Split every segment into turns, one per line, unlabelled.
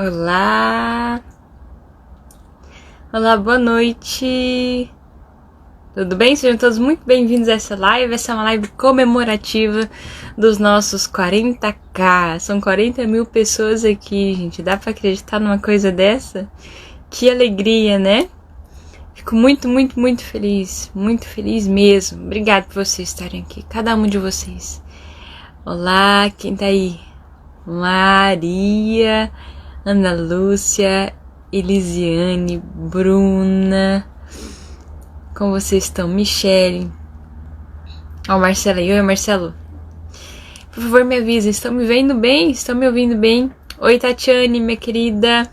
Olá! Olá, boa noite! Tudo bem? Sejam todos muito bem-vindos a essa live. Essa é uma live comemorativa dos nossos 40k. São 40 mil pessoas aqui, gente. Dá pra acreditar numa coisa dessa? Que alegria, né? Fico muito feliz. Muito feliz mesmo. Obrigada por vocês estarem aqui, cada um de vocês. Olá, quem tá aí? Maria, Ana Lúcia, Elisiane, Bruna, como vocês estão? Michele, ó, Marcela aí. Oi, Marcelo, por favor me avisem, estão me vendo bem? Estão me ouvindo bem? Oi, Tatiane, minha querida.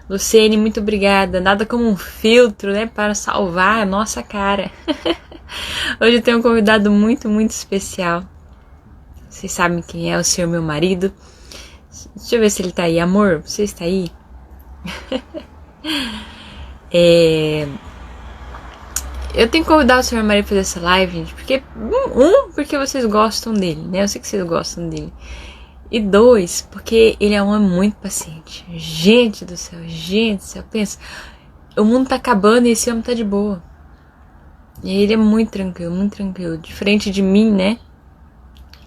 Luciene, muito obrigada. Nada como um filtro, né, para salvar a nossa cara. Hoje eu tenho um convidado muito especial. Vocês sabem quem é, o senhor meu marido. Deixa eu ver se ele tá aí. Amor, você está aí? Eu tenho que convidar o senhor marido pra fazer essa live, gente, porque porque vocês gostam dele, né? Eu sei que vocês gostam dele. E dois, porque ele é um homem muito paciente. Gente do céu, pensa. O mundo tá acabando e esse homem tá de boa. E ele é muito tranquilo. Diferente de mim, né?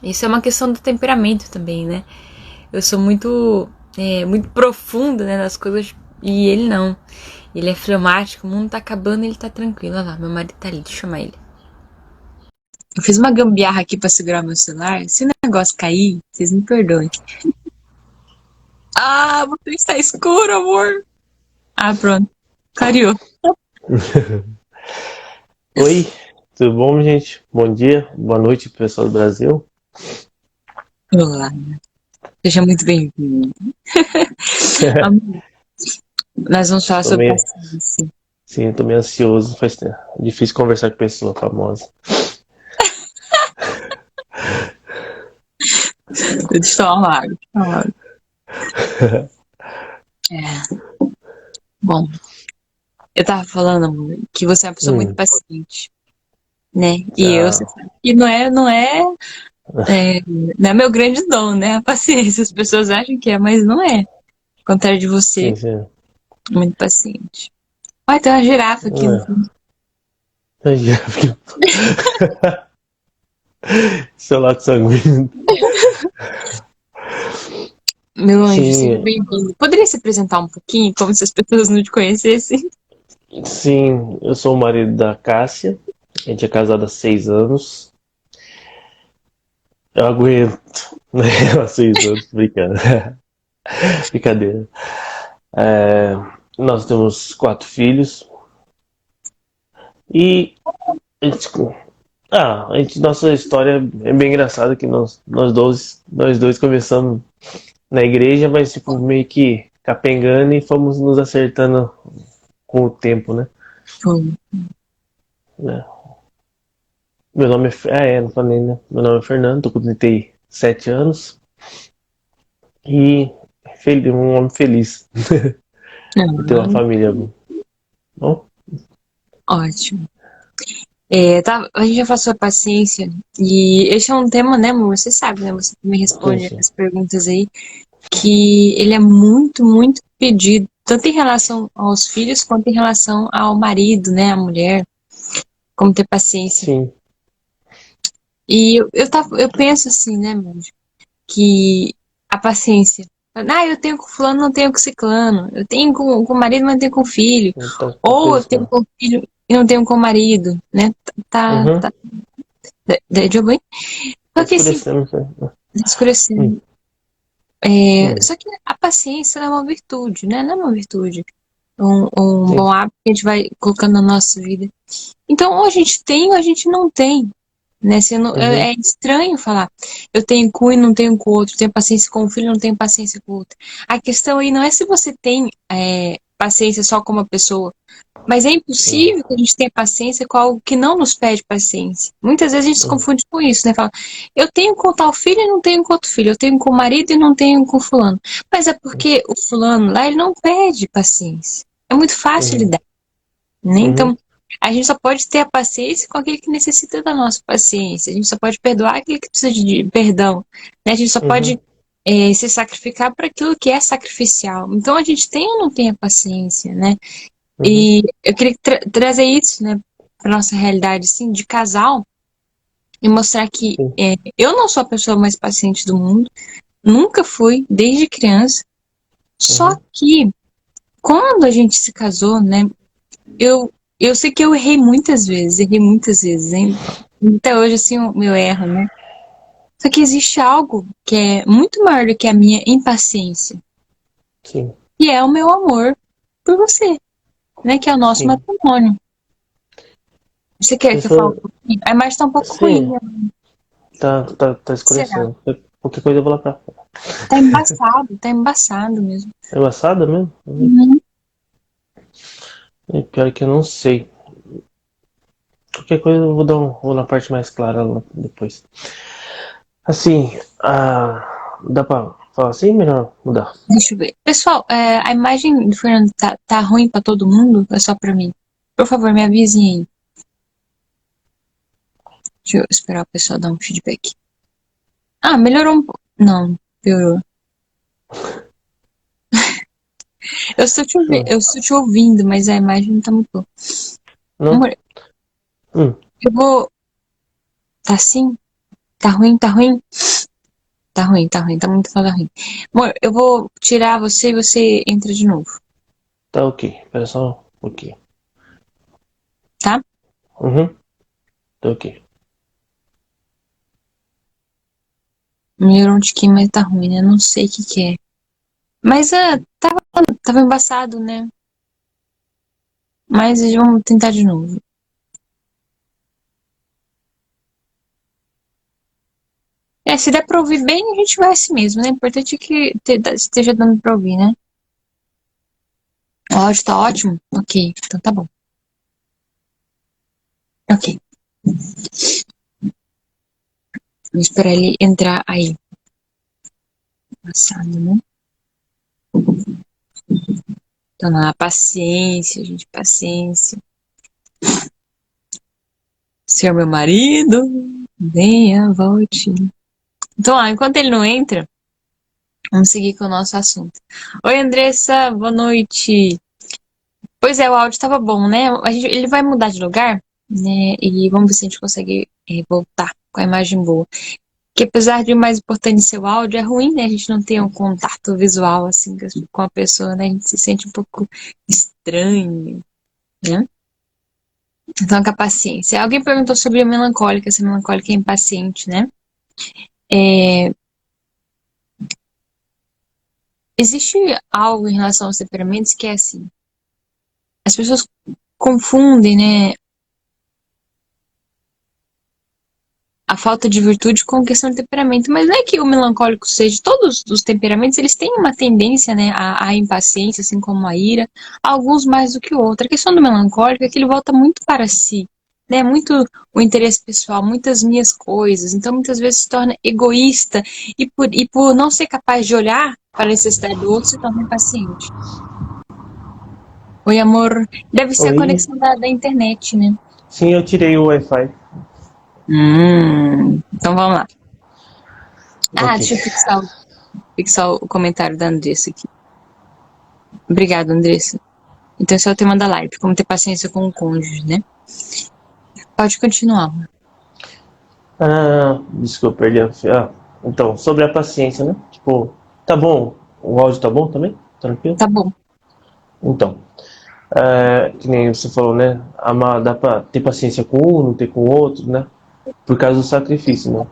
Isso é uma questão do temperamento também, né? Eu sou muito profunda, né, nas coisas, e ele não. Ele é fleumático, o mundo tá acabando e ele tá tranquilo. Olha lá, meu marido tá ali, deixa eu chamar ele. Eu fiz uma gambiarra aqui pra segurar meu celular. Se o negócio cair, vocês me perdoem. Ah, você está escuro, amor. Ah, pronto. Clareou.
Oi, tudo bom, gente? Bom dia, boa noite, pessoal do Brasil.
Olá. Seja muito bem-vindo. Nós vamos falar sobre paciência.
Sim, eu tô meio ansioso, faz tempo. É difícil conversar com pessoa famosa.
Deixa eu falar água. Bom, eu tava falando, amor, que você é uma pessoa muito paciente, né? E eu, você sabe, e não é meu grande dom, né? A paciência. As pessoas acham que é, mas não é. Ao contrário de você,
Sim.
muito paciente. Olha, tem uma girafa aqui no fundo.
Seu lado sanguíneo.
Meu anjo, seja bem-vindo. Poderia se apresentar um pouquinho, como se as pessoas não te conhecessem?
Sim, eu sou o marido da Cássia. A gente é casado há 6 anos. Eu aguento, né? Há 6 anos, brincando. Brincadeira. Nós temos 4 filhos. E nossa história é bem engraçada, que nós dois começamos na igreja, mas tipo, meio que capengando e fomos nos acertando com o tempo, né? Meu nome não falei, né? Meu nome é Fernando, tô com 37 anos e um homem feliz. E ter uma família bom.
Ótimo. A gente já falou sobre paciência, e esse é um tema, né, amor? Você sabe, né? Você me responde
Sim.
as perguntas aí, que ele é muito pedido, tanto em relação aos filhos, quanto em relação ao marido, né, a mulher, como ter paciência.
Sim.
E eu penso assim, né, meu anjo, que a paciência. Eu tenho com fulano, não tenho com ciclano. Eu tenho com o marido, mas não tenho com o filho. Ou eu tenho com o filho e não tenho com o marido, né? Tá. Deu bem? Porque assim, escurecendo. Só que a paciência é uma virtude, né? Não é uma virtude. Um bom hábito que a gente vai colocando na nossa vida. Então, ou a gente tem ou a gente não tem. Né? É estranho falar, eu tenho com um e não tenho com o outro, tenho paciência com um filho e não tenho paciência com o outro. A questão aí não é se você tem paciência só com uma pessoa, mas é impossível que a gente tenha paciência com algo que não nos pede paciência. Muitas vezes a gente se confunde com isso, né? Fala, eu tenho com tal filho e não tenho com outro filho, eu tenho com o marido e não tenho com o fulano. Mas é porque o fulano lá, ele não pede paciência. É muito fácil lidar, né? Então, a gente só pode ter a paciência com aquele que necessita da nossa paciência. A gente só pode perdoar aquele que precisa de perdão, né? A gente só pode se sacrificar para aquilo que é sacrificial. Então a gente tem ou não tem a paciência, né? E eu queria trazer isso, né, para nossa realidade, assim, de casal e mostrar que eu não sou a pessoa mais paciente do mundo, nunca fui, desde criança. Só que quando a gente se casou, né, eu sei que eu errei muitas vezes, hein? Até hoje, assim, o meu erro, né? Só que existe algo que é muito maior do que a minha impaciência.
Sim.
E é o meu amor por você, né? Que é o nosso matrimônio. Você quer que eu fale um pouquinho? A imagem tá um pouco ruim.
Tá escurecendo. Qualquer coisa eu vou lá pra fora.
Tá embaçado mesmo.
É embaçada mesmo? É pior que eu não sei. Qualquer coisa eu vou na parte mais clara lá depois. Assim, dá pra falar assim? Melhor mudar.
Deixa eu ver. Pessoal, a imagem do Fernando tá ruim pra todo mundo? É só pra mim? Por favor, me avisem aí. Deixa eu esperar o pessoal dar um feedback. Melhorou um pouco. Não, piorou. Eu estou te ouvindo, mas a imagem não tá muito boa.
Não?
Amor, eu vou... Tá assim? Tá ruim? Tá ruim? Tá ruim, tá muito foda ruim. Amor, eu vou tirar você e você entra de novo.
Tá ok. Espera só um pouquinho.
Tá?
Tá ok.
Melhorou um tiquinho, mas tá ruim, né? Não sei o que é. Mas tava embaçado, né? Mas vamos tentar de novo. Se der pra ouvir bem, a gente vai assim mesmo, né? O importante é que esteja dando pra ouvir, né? O áudio tá ótimo? Ok, então tá bom. Ok. Vou esperar ele entrar aí. Passado, né? Então, paciência, gente, paciência. Senhor meu marido, venha, volte. Então, enquanto ele não entra, vamos seguir com o nosso assunto. Oi, Andressa, boa noite. Pois é, o áudio estava bom, né? Ele vai mudar de lugar, né? E vamos ver se a gente consegue voltar com a imagem boa. Que apesar de o mais importante ser o áudio, é ruim, né? A gente não ter um contato visual, assim, com a pessoa, né? A gente se sente um pouco estranho, né? Então, com a paciência. Alguém perguntou sobre a melancólica, se a melancólica é impaciente, né? Existe algo em relação aos temperamentos que é assim. As pessoas confundem, né, a falta de virtude com questão de temperamento, mas não é que o melancólico seja, todos os temperamentos, eles têm uma tendência, né, à impaciência, assim como a ira, alguns mais do que o outro. A questão do melancólico é que ele volta muito para si, né, muito o interesse pessoal, muitas minhas coisas, então muitas vezes se torna egoísta e por não ser capaz de olhar para a necessidade do outro, se torna impaciente. Oi, amor. Deve ser a conexão da internet, né?
Sim, eu tirei o Wi-Fi.
Então vamos lá.
Okay.
Deixa eu fixar o comentário da Andressa aqui. Obrigada, Andressa. Então esse é o tema da live, como ter paciência com o cônjuge, né? Pode continuar.
Desculpa, perdi a... então, sobre a paciência, né? Tipo, tá bom? O áudio tá bom também? Tranquilo?
Tá bom.
Então, que nem você falou, né? Dá pra ter paciência com um, não ter com o outro, né? Por causa do sacrifício, né?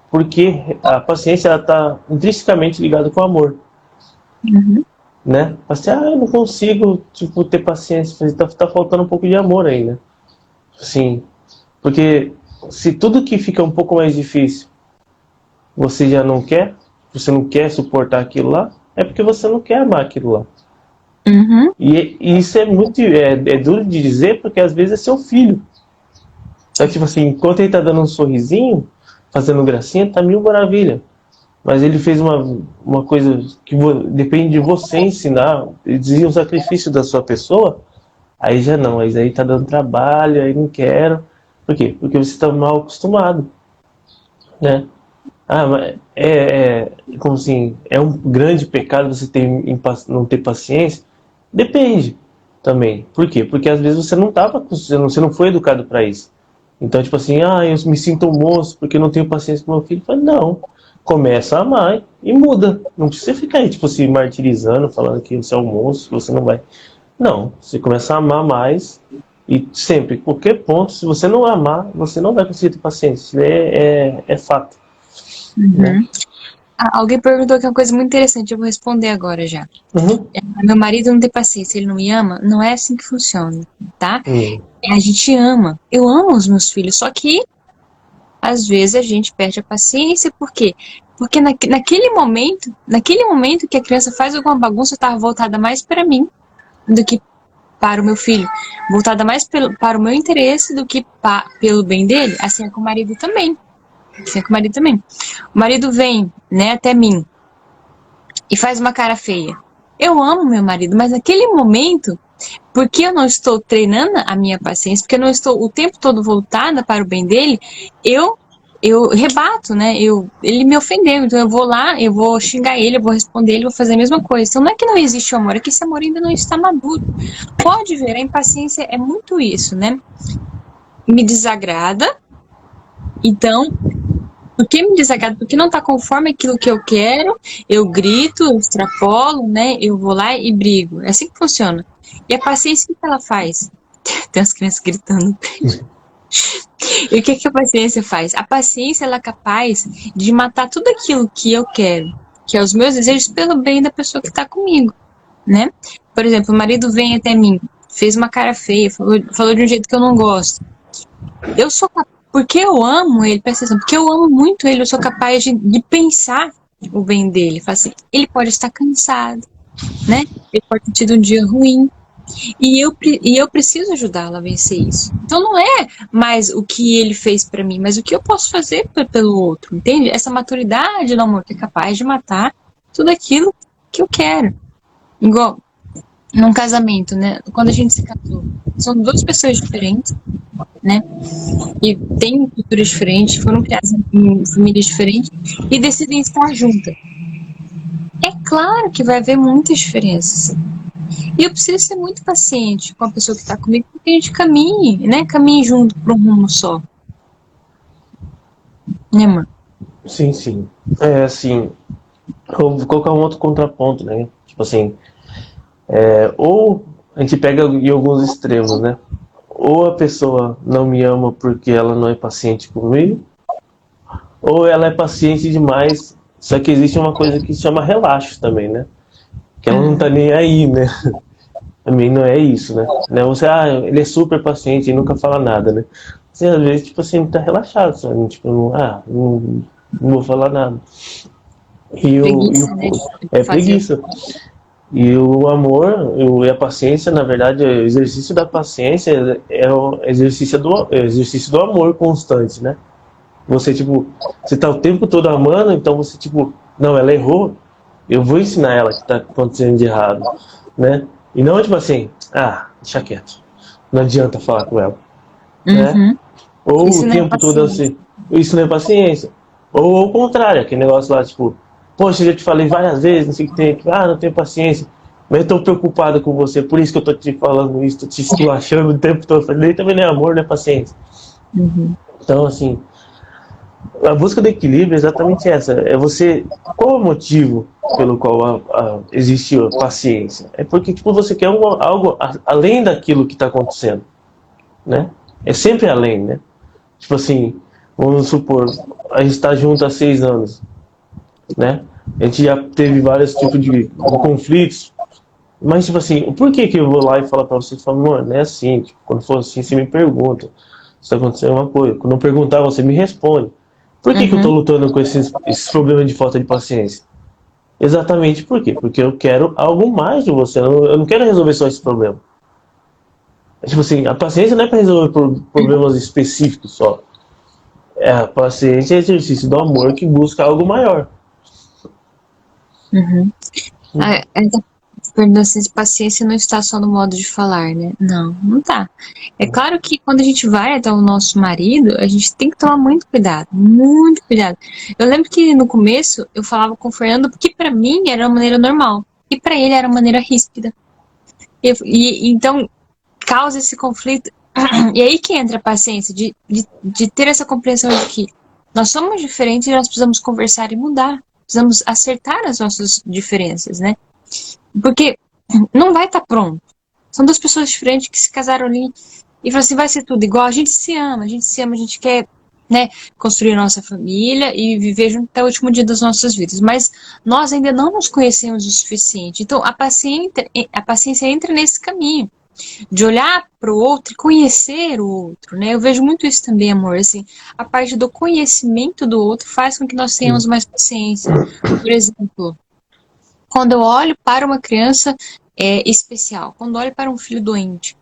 Porque a paciência, ela tá intrinsecamente ligada com o amor. Né? Assim, eu não consigo, tipo, ter paciência. Tá faltando um pouco de amor aí, né? Assim, porque se tudo que fica um pouco mais difícil você já não quer, você não quer suportar aquilo lá, é porque você não quer amar aquilo lá. E isso é muito duro de dizer, porque às vezes é seu filho. Então, tipo assim, enquanto ele tá dando um sorrisinho, fazendo gracinha, tá mil maravilha. Mas ele fez uma coisa que depende de você ensinar, exigir um sacrifício da sua pessoa, aí já não, aí tá dando trabalho, aí não quero. Por quê? Porque você tá mal acostumado, né? mas como assim, é um grande pecado você não ter paciência? Depende também. Por quê? Porque às vezes você não foi educado para isso. Então, tipo assim, eu me sinto um moço porque não tenho paciência com meu filho. Fala, não, começa a amar e muda. Não precisa ficar aí, tipo, se martirizando, falando que você é um moço, que você não vai. Não, você começa a amar mais e sempre, qualquer ponto, se você não amar, você não vai conseguir ter paciência. Isso é fato. Né?
Uhum. Alguém perguntou aqui uma coisa muito interessante, eu vou responder agora já.
Uhum.
Meu marido não tem paciência, ele não me ama? Não é assim que funciona, tá?
Uhum.
A gente ama. Eu amo os meus filhos, só que às vezes a gente perde a paciência, por quê? Porque naquele momento que a criança faz alguma bagunça, tá voltada mais para mim do que para o meu filho, voltada mais para o meu interesse do que pelo bem dele, assim é com o marido também. Assim é com o marido também. O marido vem, né, até mim e faz uma cara feia. Eu amo meu marido, mas naquele momento, porque eu não estou treinando a minha paciência, porque eu não estou o tempo todo voltada para o bem dele, eu rebato, né? Ele me ofendeu, então eu vou lá, eu vou xingar ele, eu vou responder ele, vou fazer a mesma coisa. Então não é que não existe o amor, é que esse amor ainda não está maduro. Pode ver, a impaciência é muito isso, né? Me desagrada, então, porque me desagrada, porque não está conforme aquilo que eu quero, eu grito, eu extrapolo, né? Eu vou lá e brigo. É assim que funciona. E a paciência, o que ela faz? Tem as crianças gritando. E o que a paciência faz? A paciência ela é capaz de matar tudo aquilo que eu quero, que é os meus desejos pelo bem da pessoa que está comigo, né? Por exemplo, o marido vem até mim, fez uma cara feia, falou de um jeito que eu não gosto. Eu sou porque eu amo ele, presta atenção, porque eu amo muito ele, eu sou capaz de pensar o bem dele. Fala assim, ele pode estar cansado, né? Ele pode ter tido um dia ruim. E eu preciso ajudá-la a vencer isso. Então não é mais o que ele fez para mim, mas o que eu posso fazer pelo outro, entende? Essa maturidade do amor que é capaz de matar tudo aquilo que eu quero. Igual num casamento, né? Quando a gente se casou, são duas pessoas diferentes, né? E têm culturas diferentes, foram criadas em famílias diferentes e decidem estar juntas. É claro que vai haver muitas diferenças. E eu preciso ser muito paciente com a pessoa que está comigo, porque a gente caminhe, né? Caminhe junto para um rumo só. Né, mano?
Sim, sim. É assim, eu vou colocar um outro contraponto, né? Tipo assim, ou a gente pega em alguns extremos, né? Ou a pessoa não me ama porque ela não é paciente comigo, ou ela é paciente demais, só que existe uma coisa que se chama relaxo também, né? Que ela não tá nem aí, né? Também não é isso, né? Não é você, ele é super paciente e nunca fala nada, né? Você, às vezes, tipo assim, tá relaxado, sabe? Tipo, não vou falar nada.
Preguiça, né?
É preguiça. E o amor e a paciência, na verdade, o exercício da paciência é o exercício do amor constante, né? Você, tipo, você tá o tempo todo amando, então você, tipo, não, ela errou, eu vou ensinar ela que tá acontecendo de errado, né? E não, tipo assim, deixa quieto, não adianta falar com ela, né?
Uhum.
Ou
Isso
o
não é
tempo todo
paciência.
assim, isso não é paciência. Ou ao contrário, aquele negócio lá, tipo, poxa, eu já te falei várias vezes, não sei o que tem, não tenho paciência, mas eu tô preocupado com você, por isso que eu tô te falando isso, tô te esculachando o tempo todo. Eu falei, também não é amor, não é paciência.
Uhum.
Então, assim, a busca do equilíbrio é exatamente essa. É você. Qual é o motivo pelo qual existe a paciência? É porque tipo, você quer algo além daquilo que está acontecendo, né? É sempre além, né? Tipo assim, vamos supor, a gente está junto há 6 anos, né? A gente já teve vários tipos de conflitos, mas tipo assim, por que eu vou lá e falar para você, amor, não é assim, tipo, quando for assim, você me pergunta se está acontecendo uma coisa. Quando eu perguntar, você me responde. Por que eu estou
Uhum.
lutando com esses problemas de falta de paciência? Exatamente por quê? Porque eu quero algo mais de você. Eu não quero resolver só esse problema. Tipo assim, a paciência não é para resolver problemas específicos só. A paciência é exercício do amor que busca algo maior.
Uhum. Pergunta assim, se paciência não está só no modo de falar, né? Não, não tá. É claro que quando a gente vai até o nosso marido, a gente tem que tomar muito cuidado, muito cuidado. Eu lembro que no começo eu falava com o Fernando porque pra mim era uma maneira normal e pra ele era uma maneira ríspida. Então causa esse conflito. E aí que entra a paciência de ter essa compreensão de que nós somos diferentes e nós precisamos conversar e mudar. Precisamos acertar as nossas diferenças, né? Porque não vai estar pronto. São duas pessoas diferentes que se casaram ali e falam assim, vai ser tudo igual. A gente se ama, a gente quer, né, construir nossa família e viver junto até o último dia das nossas vidas. Mas nós ainda não nos conhecemos o suficiente. Então a paciência entra nesse caminho de olhar para o outro e conhecer o outro, né? Eu vejo muito isso também, amor. Assim, a parte do conhecimento do outro faz com que nós tenhamos mais paciência. Por exemplo, quando eu olho para uma criança especial, quando eu olho para um filho doente,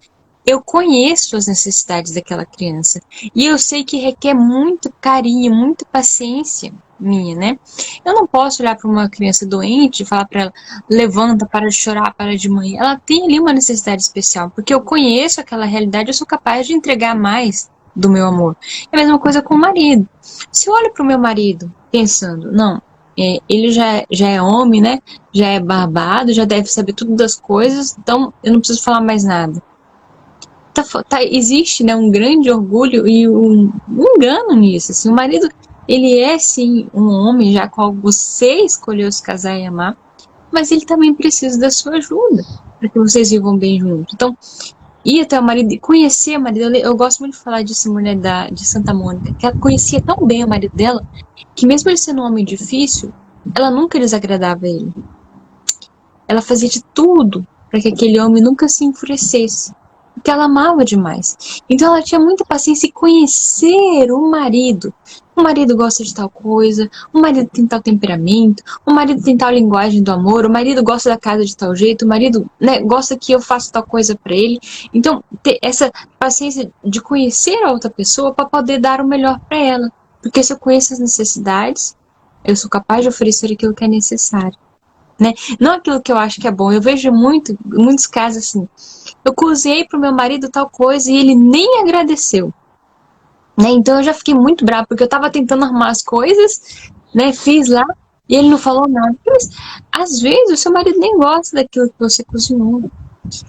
eu conheço as necessidades daquela criança e eu sei que requer muito carinho, muita paciência minha, né? Eu não posso olhar para uma criança doente e falar para ela, levanta, para de chorar, para de manhã. Ela tem ali uma necessidade especial, porque eu conheço aquela realidade, eu sou capaz de entregar mais do meu amor. É a mesma coisa com o marido. Se eu olho para o meu marido pensando, não, ele já é homem, né? Já é barbado, já deve saber tudo das coisas, então eu não preciso falar mais nada. Existe, né, um grande orgulho e um engano nisso. Assim, o marido, ele é sim um homem, já qual você escolheu se casar e amar, mas ele também precisa da sua ajuda para que vocês vivam bem juntos. Então, ir até o marido, conhecer o marido, eu gosto muito de falar disso, mulher de Santa Mônica, que ela conhecia tão bem o marido dela, que mesmo ele sendo um homem difícil, ela nunca desagradava ele. Ela fazia de tudo para que aquele homem nunca se enfurecesse, porque ela amava demais. Então ela tinha muita paciência em conhecer o marido. O marido gosta de tal coisa, o marido tem tal temperamento, o marido tem tal linguagem do amor, o marido gosta da casa de tal jeito, o marido, né, gosta que eu faça tal coisa para ele. Então, ter essa paciência de conhecer a outra pessoa para poder dar o melhor para ela. Porque se eu conheço as necessidades, eu sou capaz de oferecer aquilo que é necessário. Né? Não aquilo que eu acho que é bom. Eu vejo muitos casos assim. Eu cozinhei pro meu marido tal coisa e ele nem agradeceu. Né? Então eu já fiquei muito brava, porque eu tava tentando arrumar as coisas, né? Fiz lá e ele não falou nada. Mas às vezes o seu marido nem gosta daquilo que você cozinhou.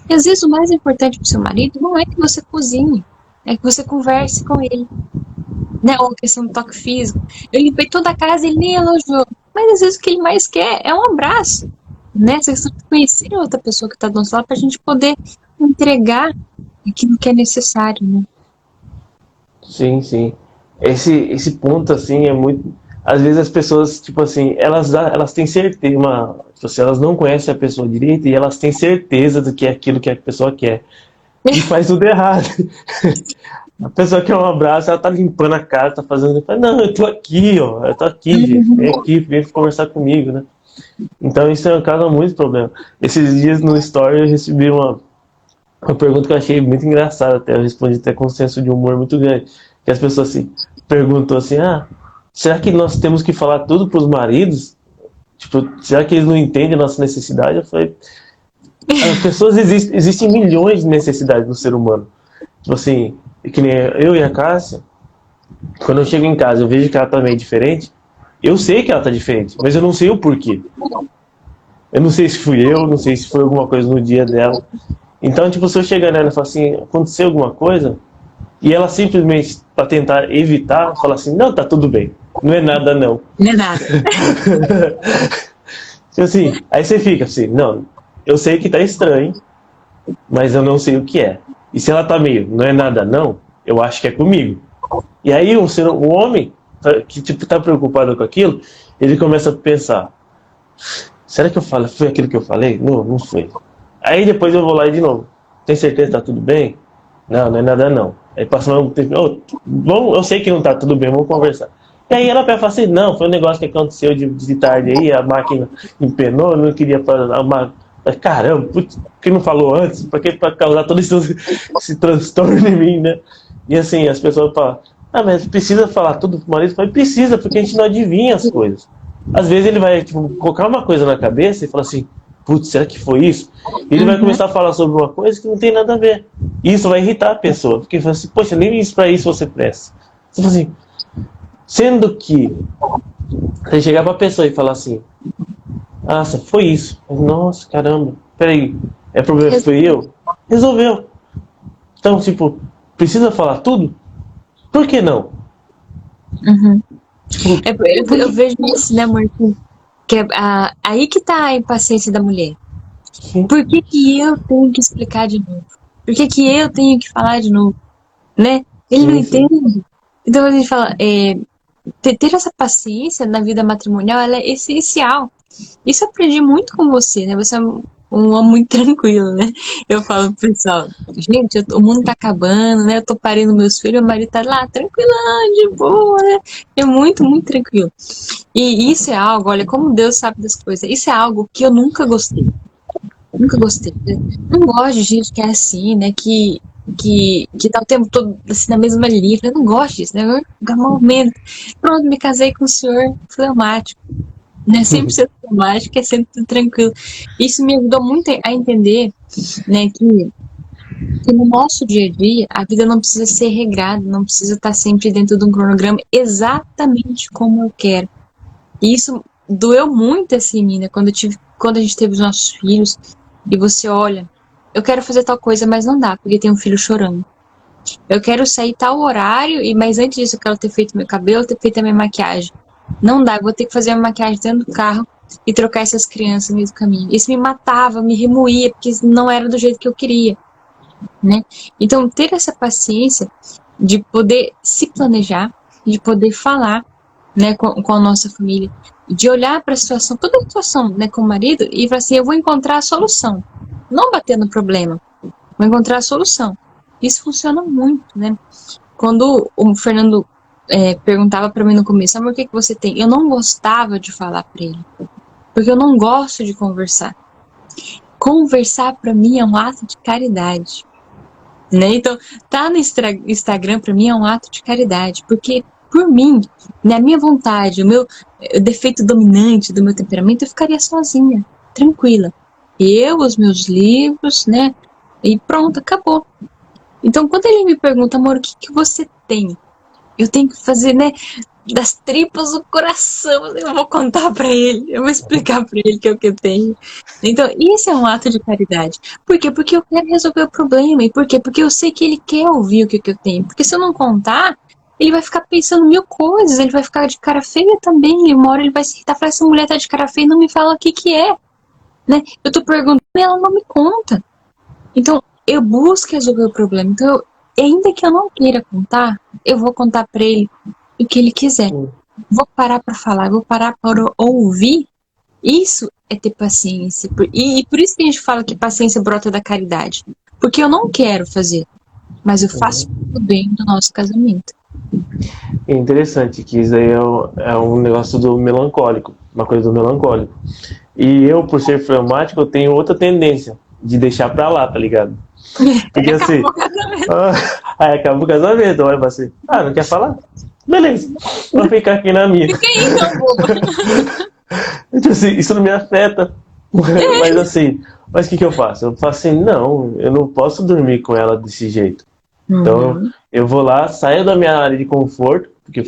E às vezes o mais importante pro seu marido não é que você cozinhe, é que você converse com ele. Né? Ou a questão do toque físico. Eu limpei toda a casa e ele nem elogiou. Mas às vezes o que ele mais quer é um abraço. Né? Essa questão de conhecer a outra pessoa que está do nosso lado para a gente poder entregar aquilo que é necessário. Né?
Sim, sim. Esse ponto, assim, é muito. Às vezes as pessoas, tipo assim, elas têm certeza, tipo assim, elas não conhecem a pessoa direito e elas têm certeza do que é aquilo que a pessoa quer. E faz tudo errado. A pessoa quer um abraço, ela tá limpando a cara, tá fazendo. Não, eu tô aqui, ó. Eu tô aqui, gente. Vem aqui, vem conversar comigo, né? Então isso causa muito problema. Esses dias no Story eu recebi uma pergunta que eu achei muito engraçada até. Eu respondi até com um senso de humor muito grande. Que as pessoas assim, perguntou assim, será que nós temos que falar tudo pros maridos? Tipo, será que eles não entendem a nossa necessidade? Eu falei, as pessoas existem milhões de necessidades no ser humano. Tipo assim, que nem eu e a Cássia, quando eu chego em casa eu vejo que ela tá meio diferente, eu sei que ela tá diferente, mas eu não sei o porquê. Eu não sei se fui eu, não sei se foi alguma coisa no dia dela. Então, tipo, se eu chegar nela e falar assim, aconteceu alguma coisa, e ela simplesmente, para tentar evitar, fala assim, não, tá tudo bem, não é nada não.
Não é nada.
Assim, aí você fica assim, não, eu sei que tá estranho, mas eu não sei o que é. E se ela tá meio, não é nada não, eu acho que é comigo. E aí o homem que tipo tá preocupado com aquilo, ele começa a pensar, será que foi aquilo que eu falei? Não, não foi. Aí depois eu vou lá e de novo, tem certeza que tá tudo bem? Não, não é nada não. Aí passa um tempo, eu sei que não tá tudo bem, vamos conversar. E aí ela fala assim, não, foi um negócio que aconteceu de tarde aí, a máquina empenou, não queria fazer caramba, putz, por que não falou antes? Por que pra causar todo esse transtorno em mim, né? E assim, as pessoas falam, mas precisa falar tudo pro marido? Eu falei, precisa, porque a gente não adivinha as coisas. Às vezes ele vai, tipo, colocar uma coisa na cabeça e fala assim, putz, será que foi isso? E ele vai começar a falar sobre uma coisa que não tem nada a ver. E isso vai irritar a pessoa, porque fala assim, poxa, nem isso pra isso você presta. Você fala assim, sendo que você chegar pra pessoa e falar assim, nossa, foi isso. Nossa, caramba, peraí, é problema que foi eu? Resolveu. Então, tipo, precisa falar tudo? Por que não?
Eu vejo isso, né, amor? Que é, aí que tá a impaciência da mulher.
Sim.
Por que eu tenho que explicar de novo? Por que eu tenho que falar de novo? Né? Ele não entende. Então a gente fala, ter essa paciência na vida matrimonial, ela é essencial. Isso eu aprendi muito com você, né? Você é um homem muito tranquilo, né? Eu falo pro pessoal, gente, o mundo tá acabando, né? Eu tô parindo meus filhos, o marido tá lá, tranquilão, de boa, né? É muito, muito tranquilo. E isso é algo, olha, como Deus sabe das coisas, isso é algo que eu nunca gostei. Nunca gostei. Não gosto de gente que é assim, né? Que tá o tempo todo assim na mesma linha. Eu não gosto disso, né? Momento. Pronto, me casei com o senhor fleumático. Né? Sempre ser fleumático, é sempre tranquilo. Isso me ajudou muito a entender, né, que no nosso dia a dia, a vida não precisa ser regrada, não precisa estar sempre dentro de um cronograma exatamente como eu quero. E isso doeu muito assim em mim, né? Quando a gente teve os nossos filhos, e você olha, eu quero fazer tal coisa, mas não dá, porque tem um filho chorando. Eu quero sair tal horário, mas antes disso eu quero ter feito meu cabelo, ter feito a minha maquiagem. Não dá, eu vou ter que fazer a maquiagem dentro do carro e trocar essas crianças no meio do caminho. Isso me matava, me remoía, porque não era do jeito que eu queria, né? Então, ter essa paciência de poder se planejar, de poder falar, né, com a nossa família, de olhar para a situação, toda a situação, né, com o marido, e falar assim, eu vou encontrar a solução. Não bater no problema, vou encontrar a solução. Isso funciona muito, né? Quando o Fernando perguntava para mim no começo, amor, o que você tem? Eu não gostava de falar para ele, porque eu não gosto de conversar. Conversar para mim é um ato de caridade, né? Então, tá no Instagram para mim é um ato de caridade, porque por mim, na minha vontade, o meu defeito dominante do meu temperamento, eu ficaria sozinha, tranquila. Eu, os meus livros, né? E pronto, acabou. Então, quando ele me pergunta, amor, o que você tem? Eu tenho que fazer, né? Das tripas do coração, eu vou contar pra ele, eu vou explicar pra ele que é o que eu tenho. Então, isso é um ato de caridade. Por quê? Porque eu quero resolver o problema. E por quê? Porque eu sei que ele quer ouvir o que eu tenho. Porque se eu não contar, ele vai ficar pensando mil coisas, ele vai ficar de cara feia também. E uma hora ele vai se irritar, falar, essa mulher tá de cara feia e não me fala o que é. Né? Eu tô perguntando e ela não me conta. Então, eu busco resolver o problema. Então, ainda que eu não queira contar, eu vou contar pra ele o que ele quiser. Vou parar para falar, vou parar para ouvir. Isso é ter paciência. E por isso que a gente fala que paciência brota da caridade. Porque eu não quero fazer, mas eu faço o bem do nosso casamento.
É interessante que isso aí é um negócio do melancólico, uma coisa do melancólico. E eu, por ser fleumático, eu tenho outra tendência de deixar pra lá, tá ligado? Porque assim, aí acaba o casamento, olha assim, não quer falar? Beleza, vou ficar aqui na minha.
Fica aí então, boba.
Então, assim, isso não me afeta. Mas assim, mas o que eu faço? Eu faço assim, não, eu não posso dormir com ela desse jeito. Então, eu vou lá, saio da minha área de conforto, porque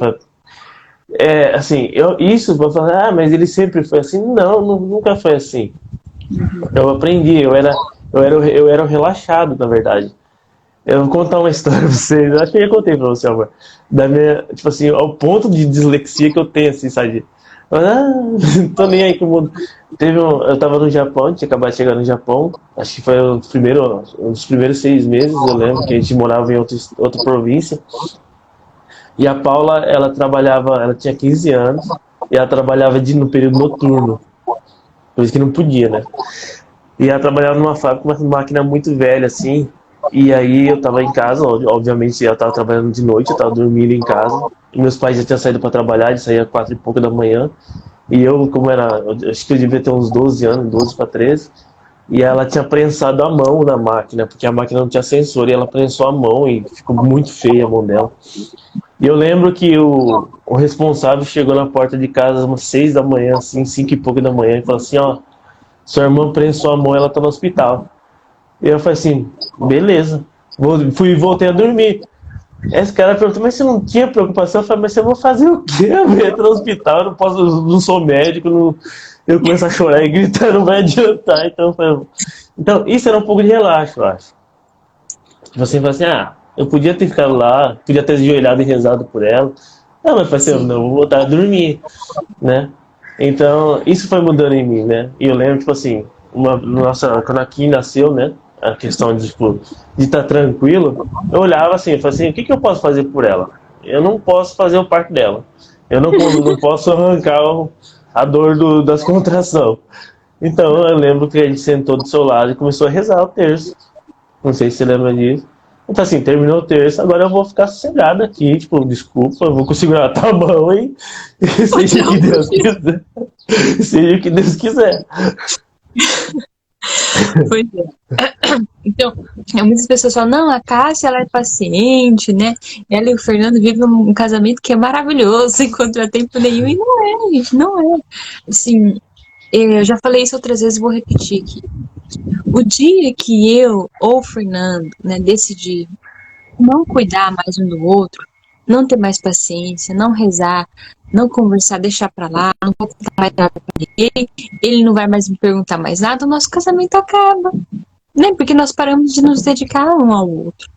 assim, isso, vou falar, mas ele sempre foi assim. Não, nunca foi assim. Eu aprendi, eu era relaxado, na verdade. Eu vou contar uma história pra vocês, acho que eu já contei pra você, amor. Da minha, tipo assim, ao ponto de dislexia que eu tenho, assim, sabe? Não tô nem aí com o mundo. Eu tava no Japão, tinha acabado de chegar no Japão, acho que foi um dos primeiros 6 meses, eu lembro, que a gente morava em outra província. E a Paula, ela tinha 15 anos, e ela trabalhava no período noturno, por isso que não podia, né? E ela trabalhava numa fábrica, uma máquina muito velha, assim. E aí eu tava em casa, obviamente ela tava trabalhando de noite, eu tava dormindo em casa. E meus pais já tinham saído pra trabalhar, eles saíam às 4 e pouco da manhã. E eu, acho que eu devia ter uns 12 anos, 12 para 13. E ela tinha prensado a mão na máquina, porque a máquina não tinha sensor. E ela prensou a mão e ficou muito feia a mão dela. E eu lembro que o responsável chegou na porta de casa umas 6 da manhã, assim, 5 e pouco da manhã, e falou assim, sua irmã prensou a mão, ela tá no hospital. E eu falei assim, beleza. Voltei a dormir. Esse cara perguntou, mas você não tinha preocupação? Eu falei, mas eu vou fazer o quê? Eu entro no hospital, eu não sou médico, eu começo a chorar e gritar, não vai adiantar. Então, isso era um pouco de relaxo, eu acho. Você fala assim, eu podia ter ficado lá, podia ter ajoelhado e rezado por ela. Não, mas parceiro, não, eu vou voltar a dormir, né? Então, isso foi mudando em mim, né? E eu lembro, tipo assim, quando a Kim nasceu, né? A questão de, tipo, de estar tranquilo, eu olhava assim, eu falei assim, o que eu posso fazer por ela? Eu não posso fazer o parto dela. Eu não posso arrancar a dor das contrações. Então, eu lembro que a gente sentou do seu lado e começou a rezar o terço. Não sei se você lembra disso. Então, assim, terminou o terço, agora eu vou ficar sossegado aqui, tipo, desculpa, eu vou segurar a tua mão e seja o que Deus quiser. Seja o que Deus quiser.
Pois é. Então, muitas pessoas falam, não, a Cássia, ela é paciente, né? Ela e o Fernando vivem um casamento que é maravilhoso, sem contratempo nenhum, e não é, gente, não é. Assim, eu já falei isso outras vezes, vou repetir aqui. O dia que eu ou o Fernando, né, decidir não cuidar mais um do outro, não ter mais paciência, não rezar, não conversar, deixar pra lá, não vou contar mais nada pra ele não vai mais me perguntar mais nada, o nosso casamento acaba, né? Porque nós paramos de nos dedicar um ao outro.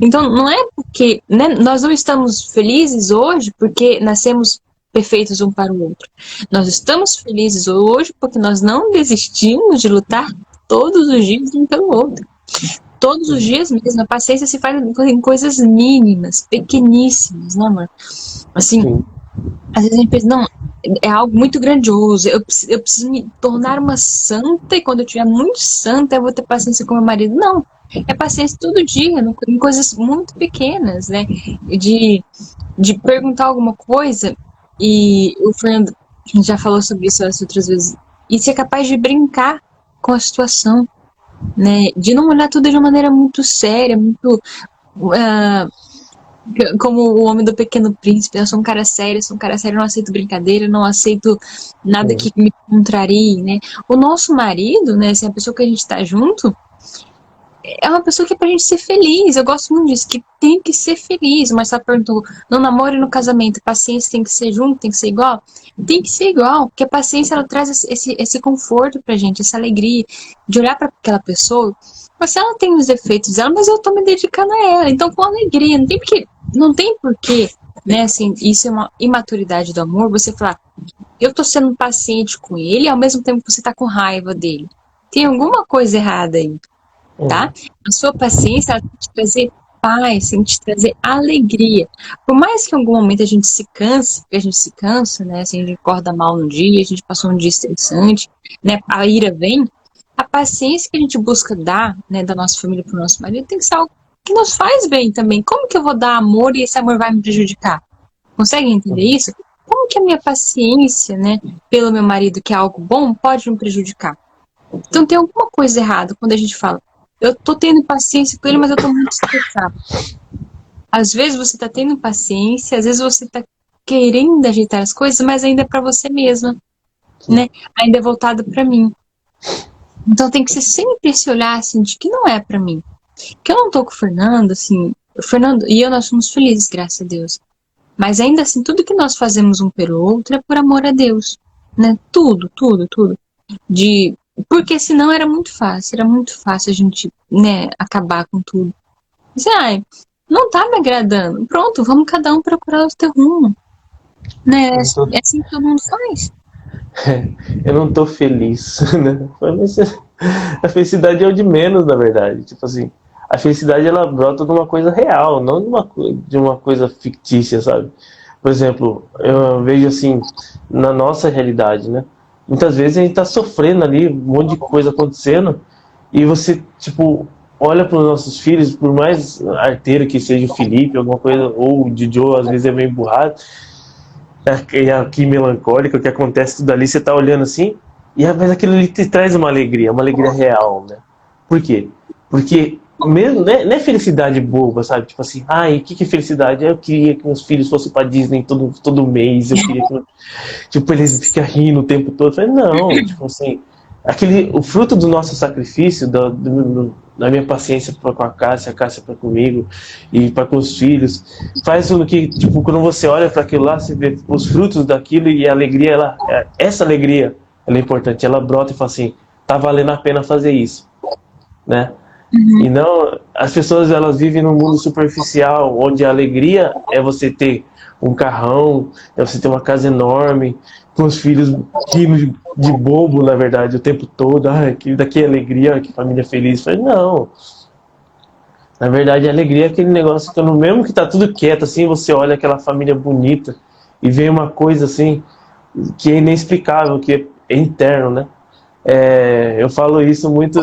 Então, não é porque, né, nós não estamos felizes hoje porque nascemos perfeitos um para o outro. Nós estamos felizes hoje porque nós não desistimos de lutar todos os dias um pelo outro. Todos os dias mesmo, a paciência se faz em coisas mínimas, pequeníssimas, né, amor? Assim,
Sim.
às vezes a gente pensa, não, é algo muito grandioso, eu preciso me tornar uma santa e quando eu tiver muito santa eu vou ter paciência com meu marido. Não, é paciência todo dia, em coisas muito pequenas, né? De perguntar alguma coisa, e o Fernando já falou sobre isso outras vezes, e ser capaz de brincar com a situação, né? De não olhar tudo de uma maneira muito séria, muito como o homem do Pequeno Príncipe. Eu sou um cara sério, não aceito brincadeira, não aceito nada que me contrarie, né? O nosso marido, né, assim, a pessoa que a gente tá junto, é uma pessoa que é pra gente ser feliz. Eu gosto muito disso, que tem que ser feliz. Mas ela perguntou, no namoro e no casamento, paciência tem que ser junto, tem que ser igual? Tem que ser igual, porque a paciência, ela traz esse conforto pra gente, essa alegria de olhar pra aquela pessoa. Mas se ela tem os defeitos dela, mas eu tô me dedicando a ela, então com alegria, não tem porquê, né, assim, isso é uma imaturidade do amor, você falar, eu tô sendo paciente com ele e ao mesmo tempo você tá com raiva dele. Tem alguma coisa errada aí, tá? A sua paciência, ela tem que te trazer paz, tem que te trazer alegria. Por mais que em algum momento a gente se canse, porque a gente se cansa, né, assim, a gente acorda mal no dia, a gente passou um dia estressante, né, a ira vem, a paciência que a gente busca dar, né, da nossa família pro nosso marido tem que ser algo que nos faz bem também. Como que eu vou dar amor e esse amor vai me prejudicar? Consegue entender isso? Como que a minha paciência, né, pelo meu marido, que é algo bom, pode me prejudicar? Então tem alguma coisa errada quando a gente fala, eu tô tendo paciência com ele, mas eu tô muito estressado. Às vezes você tá tendo paciência, às vezes você tá querendo ajeitar as coisas, mas ainda é pra você mesma, né? Ainda é voltado pra mim. Então tem que ser sempre esse olhar, assim, de que não é pra mim. Que eu não tô com o Fernando, assim, o Fernando e eu, nós somos felizes, graças a Deus. Mas ainda assim, tudo que nós fazemos um pelo outro é por amor a Deus, né? Tudo, tudo, tudo. Porque senão era muito fácil a gente, né, acabar com tudo. Dizer, não tá me agradando. Pronto, vamos cada um procurar o teu rumo. Né? É assim que todo mundo faz.
Eu não tô feliz, né? Mas a felicidade é o de menos, na verdade. Tipo assim, a felicidade ela brota de uma coisa real, não de uma coisa fictícia, sabe? Por exemplo, eu vejo assim, na nossa realidade, né? Muitas vezes a gente tá sofrendo ali, um monte de coisa acontecendo, e você, tipo, olha para os nossos filhos, por mais arteiro que seja o Felipe, alguma coisa, ou o Didio, às vezes é meio burrado, aqui melancólica, o que acontece tudo ali, você tá olhando assim, mas aquilo ali te traz uma alegria real, né? Por quê? Porque mesmo, não é felicidade boba, sabe? Tipo assim, o que é felicidade? Eu queria que meus filhos fossem pra Disney todo mês, eu queria que tipo, eles fiquem rindo o tempo todo. Eu falei, não, tipo assim, o fruto do nosso sacrifício, da minha paciência com a Cássia para comigo e para com os filhos, faz com que, tipo, quando você olha para aquilo lá, você vê os frutos daquilo e a alegria, essa alegria, ela é importante, ela brota e fala assim, tá valendo a pena fazer isso, né? E não, as pessoas, elas vivem num mundo superficial, onde a alegria é você ter um carrão, é você ter uma casa enorme, com os filhos de bobo, na verdade, o tempo todo. Que daqui é alegria, que família feliz. Falei, não. Na verdade, a alegria é aquele negócio que, mesmo que tá tudo quieto, assim, você olha aquela família bonita e vê uma coisa assim que é inexplicável, que é interno, né? Eu falo isso muito.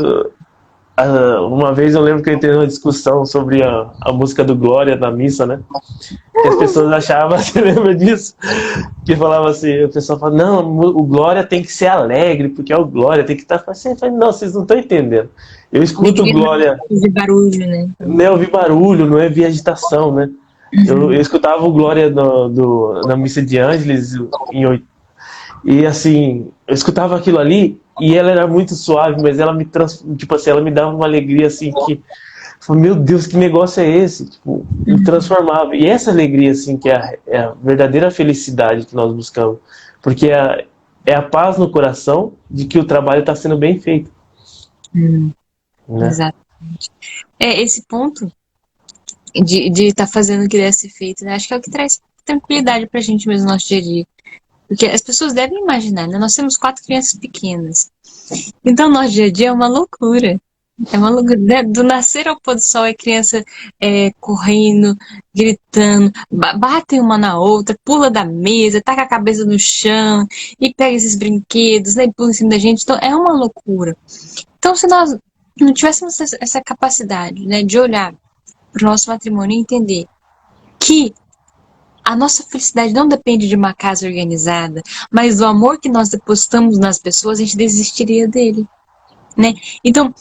Uma vez eu lembro que eu entrei numa discussão sobre a música do Glória na missa, né? Que as pessoas achavam, você lembra disso? Que falava assim, o pessoal fala, não, o Glória tem que ser alegre, porque é o Glória, tem que estar assim. Eu falei, não, vocês não estão entendendo. Eu escuto o Glória.
Ouvir barulho, né?
Não é ouvir barulho, não é ouvir agitação, né? Eu escutava o Glória na missa de Ângeles e assim, eu escutava aquilo ali e ela era muito suave, mas ela tipo assim, ela me dava uma alegria assim que, meu Deus, que negócio é esse? Tipo, me transformava. E essa alegria assim que é a verdadeira felicidade que nós buscamos, porque é a paz no coração de que o trabalho está sendo bem feito. Né?
Exatamente. Esse ponto de estar fazendo o que deve ser feito, né? Acho que é o que traz tranquilidade pra gente mesmo no nosso dia a dia. Porque as pessoas devem imaginar, né? Nós temos 4 crianças pequenas. Então, nosso dia a dia é uma loucura. É uma loucura. Do nascer ao pôr do sol, é criança correndo, gritando, batem uma na outra, pula da mesa, taca a cabeça no chão e pega esses brinquedos, né? E pula em cima da gente. Então, é uma loucura. Então, se nós não tivéssemos essa capacidade, né, de olhar para o nosso matrimônio e entender que a nossa felicidade não depende de uma casa organizada, mas do amor que nós depositamos nas pessoas, a gente desistiria dele, né? Então,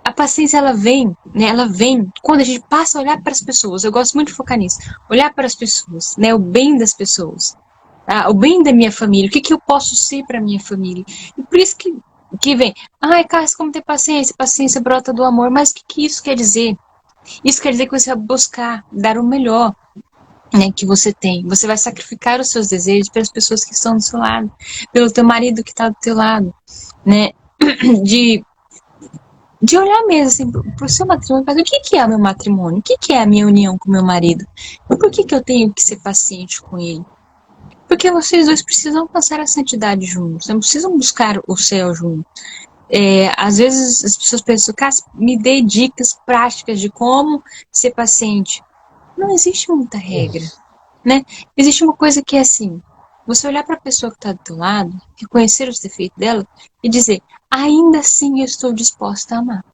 a paciência, ela vem, né? Ela vem quando a gente passa a olhar para as pessoas. Eu gosto muito de focar nisso. Olhar para as pessoas, né? O bem das pessoas. O bem da minha família. O que eu posso ser para a minha família. E por isso que vem, ai, Cássio, como ter paciência? Paciência brota do amor. Mas o que isso quer dizer? Isso quer dizer que você vai buscar dar o melhor, né, que você tem. Você vai sacrificar os seus desejos pelas pessoas que estão do seu lado, pelo teu marido que está do teu lado, né? De olhar mesmo assim, pro seu matrimônio, mas o que é o meu matrimônio? O que é a minha união com o meu marido? E por que eu tenho que ser paciente com ele? Porque vocês dois precisam alcançar a santidade juntos, não precisam buscar o céu juntos. Às vezes as pessoas pensam, Cássio, me dê dicas práticas de como ser paciente. Não existe muita regra, né? Existe uma coisa que é assim, você olhar para a pessoa que está do teu lado, reconhecer os defeitos dela e dizer, ainda assim eu estou disposta a amar.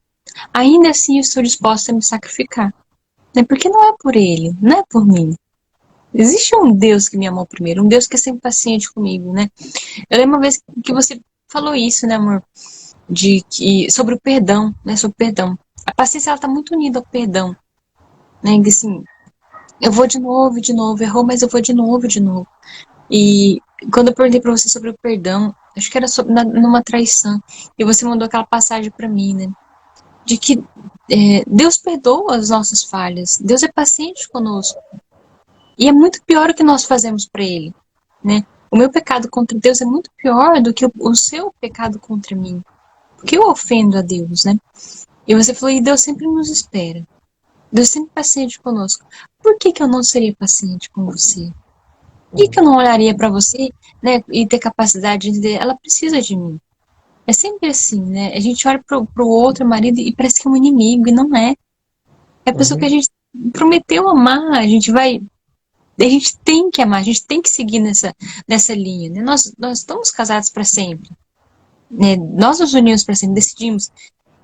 Ainda assim eu estou disposta a me sacrificar. Né? Porque não é por ele, não é por mim. Existe um Deus que me amou primeiro, um Deus que é sempre paciente comigo, né? Eu lembro uma vez que você falou isso, né, amor? Sobre o perdão, né? Sobre o perdão. A paciência, ela está muito unida ao perdão. Né? Que assim, eu vou de novo, errou, mas eu vou de novo. E quando eu perguntei pra você sobre o perdão, acho que era numa traição, e você mandou aquela passagem pra mim, né? De que Deus perdoa as nossas falhas, Deus é paciente conosco. E é muito pior o que nós fazemos pra Ele, né? O meu pecado contra Deus é muito pior do que o seu pecado contra mim. Porque eu ofendo a Deus, né? E você falou, e Deus sempre nos espera. Deus sempre é paciente conosco. Por que eu não seria paciente com você? Por que eu não olharia para você, né, e ter capacidade de entender? Ela precisa de mim. É sempre assim, né? A gente olha pro outro marido e parece que é um inimigo, e não é. É a pessoa que a gente prometeu amar, a gente tem que amar, a gente tem que seguir nessa linha, né? Nós estamos casados para sempre, né? Nós nos unimos para sempre, decidimos.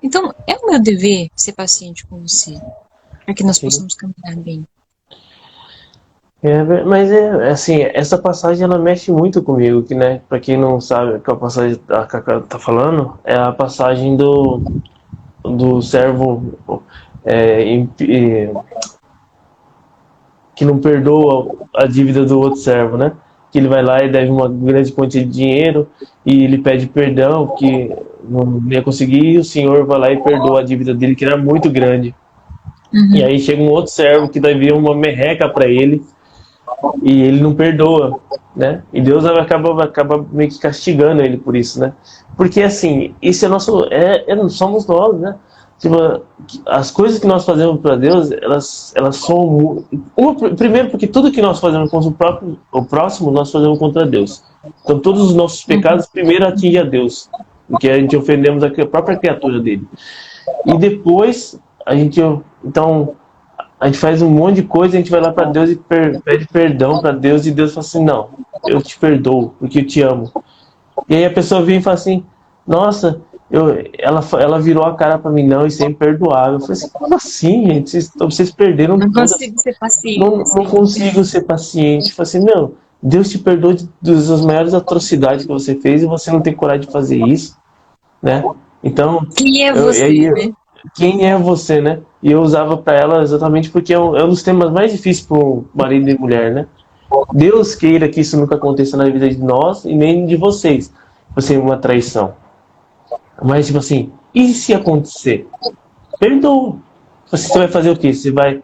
Então, é o meu dever ser paciente com você, para que nós possamos caminhar bem.
Mas assim, essa passagem ela mexe muito comigo, que, né, para quem não sabe que a passagem a Cacá tá falando, é a passagem do servo que não perdoa a dívida do outro servo, né? Que ele vai lá e deve uma grande quantia de dinheiro e ele pede perdão, que não ia conseguir, e o Senhor vai lá e perdoa a dívida dele, que era muito grande. E aí chega um outro servo que daí vira uma merreca para ele, e ele não perdoa, né? E Deus acaba meio que castigando ele por isso, né? Porque assim, isso é nosso, somos nós, né? Tipo, as coisas que nós fazemos para Deus, elas são primeiro porque tudo que nós fazemos com o próximo, nós fazemos contra Deus. Então todos os nossos pecados primeiro atingem a Deus, porque a gente ofendemos a própria criatura dele. E depois a gente faz um monte de coisa, a gente vai lá para Deus e pede perdão para Deus, e Deus fala assim: não, eu te perdoo porque eu te amo. E aí a pessoa vem e fala assim: nossa, ela virou a cara para mim, não, isso é imperdoável. Eu falei assim: como assim, gente? Vocês perderam
Não
tudo.
consigo ser paciente.
Não consigo ser paciente. Eu falei assim: meu, Deus te perdoou das maiores atrocidades que você fez e você não tem coragem de fazer isso, né? Então,
Quem é você, né?
quem é você, né? E eu usava para ela exatamente porque é um dos temas mais difíceis para o marido e mulher, né? Deus queira que isso nunca aconteça na vida de nós e nem de vocês. Assim, uma traição. Mas, tipo assim, e se acontecer? Perdoa. Você vai fazer o quê? Você vai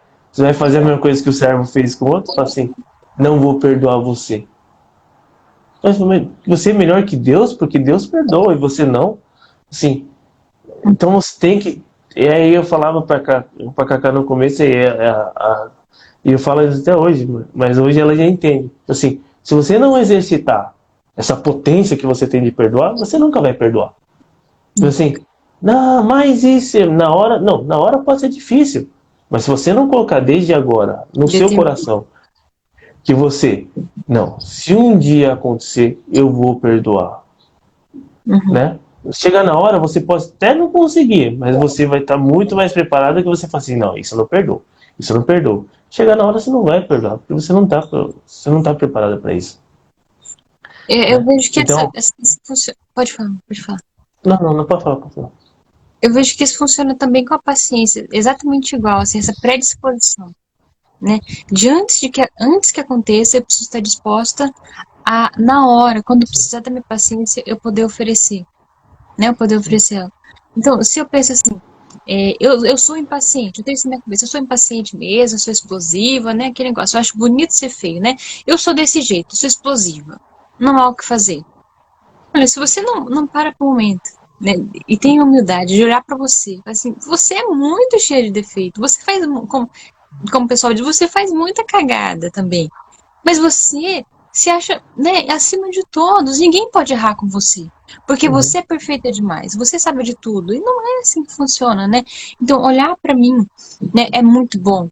fazer a mesma coisa que o servo fez com o outro? Fala assim: não vou perdoar você. Mas você é melhor que Deus, porque Deus perdoa e você não. Assim, então você tem que. E aí eu falava pra Cacá no começo, e eu falo isso até hoje, mas hoje ela já entende. Assim, se você não exercitar essa potência que você tem de perdoar, você nunca vai perdoar. Assim, não, mas isso, na hora pode ser difícil. Mas se você não colocar desde agora no seu coração que você, não, se um dia acontecer, eu vou perdoar, né? Chegar na hora, você pode até não conseguir, mas você vai estar muito mais preparado que você fala assim: não, isso eu não perdoo, isso eu não perdoo. Chegar na hora, você não vai perdoar, porque você não está preparado para isso.
Eu vejo que
então,
essa funciona. Pode falar.
Não pode falar, pode falar.
Eu vejo que isso funciona também com a paciência, exatamente igual, assim, essa predisposição, né? Antes que aconteça, eu preciso estar disposta a, na hora, quando precisar da minha paciência, eu poder oferecer, né? Eu poder oferecer ela. Então, se eu penso assim, eu sou impaciente, eu tenho isso na minha cabeça, eu sou impaciente mesmo, eu sou explosiva, né? Aquele negócio, eu acho bonito ser feio, né? Eu sou desse jeito, eu sou explosiva, não há o que fazer. Olha, se você não para por um momento, né, e tem humildade de olhar para você, assim, você é muito cheio de defeito, você faz, como o pessoal diz, você faz muita cagada também, mas você se acha, né, acima de todos, ninguém pode errar com você, porque você é perfeita demais, você sabe de tudo, e não é assim que funciona, né? Então, olhar para mim, né, é muito bom.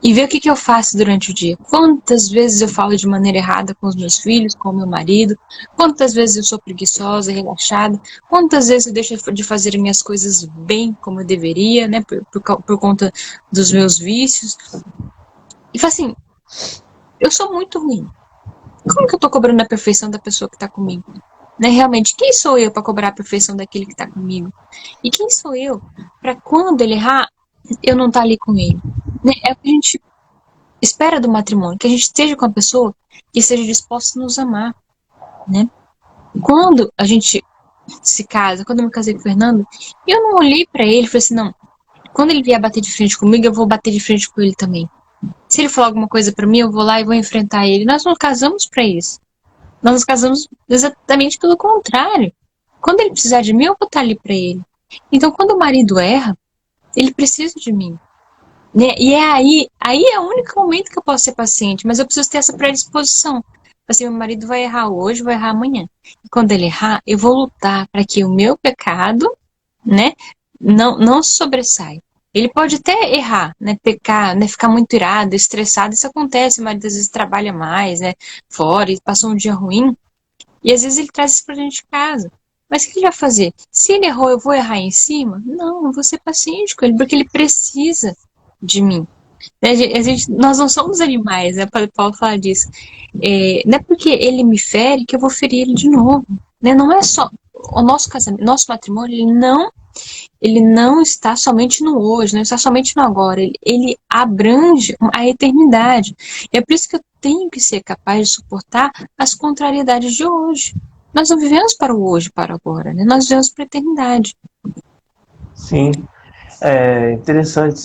E ver o que eu faço durante o dia. Quantas vezes eu falo de maneira errada com os meus filhos, com o meu marido, quantas vezes eu sou preguiçosa, relaxada, quantas vezes eu deixo de fazer minhas coisas bem como eu deveria, né, por conta dos meus vícios. E assim, eu sou muito ruim. Como que eu tô cobrando a perfeição da pessoa que tá comigo? Né, realmente, quem sou eu para cobrar a perfeição daquele que tá comigo? E quem sou eu para quando ele errar, eu não tá ali com ele? Né? É o que a gente espera do matrimônio, que a gente esteja com a pessoa que esteja disposta a nos amar, né? Quando a gente se casa, quando eu me casei com o Fernando, eu não olhei para ele e falei assim: não, quando ele vier bater de frente comigo, eu vou bater de frente com ele também. Se ele falar alguma coisa para mim, eu vou lá e vou enfrentar ele. Nós não casamos para isso. Nós nos casamos exatamente pelo contrário. Quando ele precisar de mim, eu vou estar ali para ele. Então, quando o marido erra, ele precisa de mim. Né? E aí é o único momento que eu posso ser paciente, mas eu preciso ter essa predisposição. Assim, meu marido vai errar hoje, vai errar amanhã. E quando ele errar, eu vou lutar para que o meu pecado, né, não sobressaia. Ele pode até errar, né, pecar, né, ficar muito irado, estressado, isso acontece, o marido às vezes trabalha mais, né, fora, e passou um dia ruim, e às vezes ele traz isso pra dentro de casa. Mas o que ele vai fazer? Se ele errou, eu vou errar em cima? Não, eu vou ser paciente com ele, porque ele precisa de mim. Nós não somos animais, né? Paulo fala disso. Não é porque ele me fere que eu vou ferir ele de novo. Né? Não é só o nosso casamento, nosso matrimônio, ele não está somente no hoje, não está somente no agora. Ele abrange a eternidade. E é por isso que eu tenho que ser capaz de suportar as contrariedades de hoje. nós não vivemos para o hoje, para o agora, né? Nós vivemos para a eternidade.
Sim. É interessante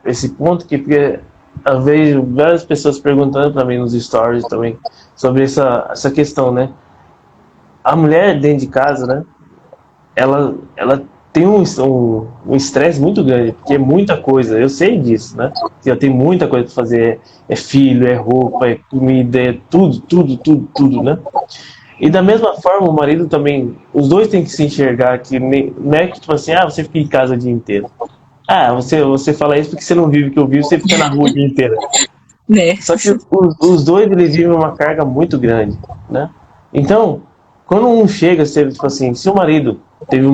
esse ponto, porque eu vejo várias pessoas perguntando para mim nos stories também sobre essa questão, né? A mulher dentro de casa, né? Ela tem um estresse muito grande, porque é muita coisa, eu sei disso, né? Eu tenho muita coisa para fazer, é filho, é roupa, é comida, é tudo, né? E da mesma forma, o marido também, os dois têm que se enxergar que não é que tipo assim, você fica em casa o dia inteiro. Você fala isso porque você não vive o que eu vivo, você fica na rua o dia inteiro.
Né?
Só que os dois, eles vivem uma carga muito grande, né? Então, quando um chega, tipo assim, se o marido teve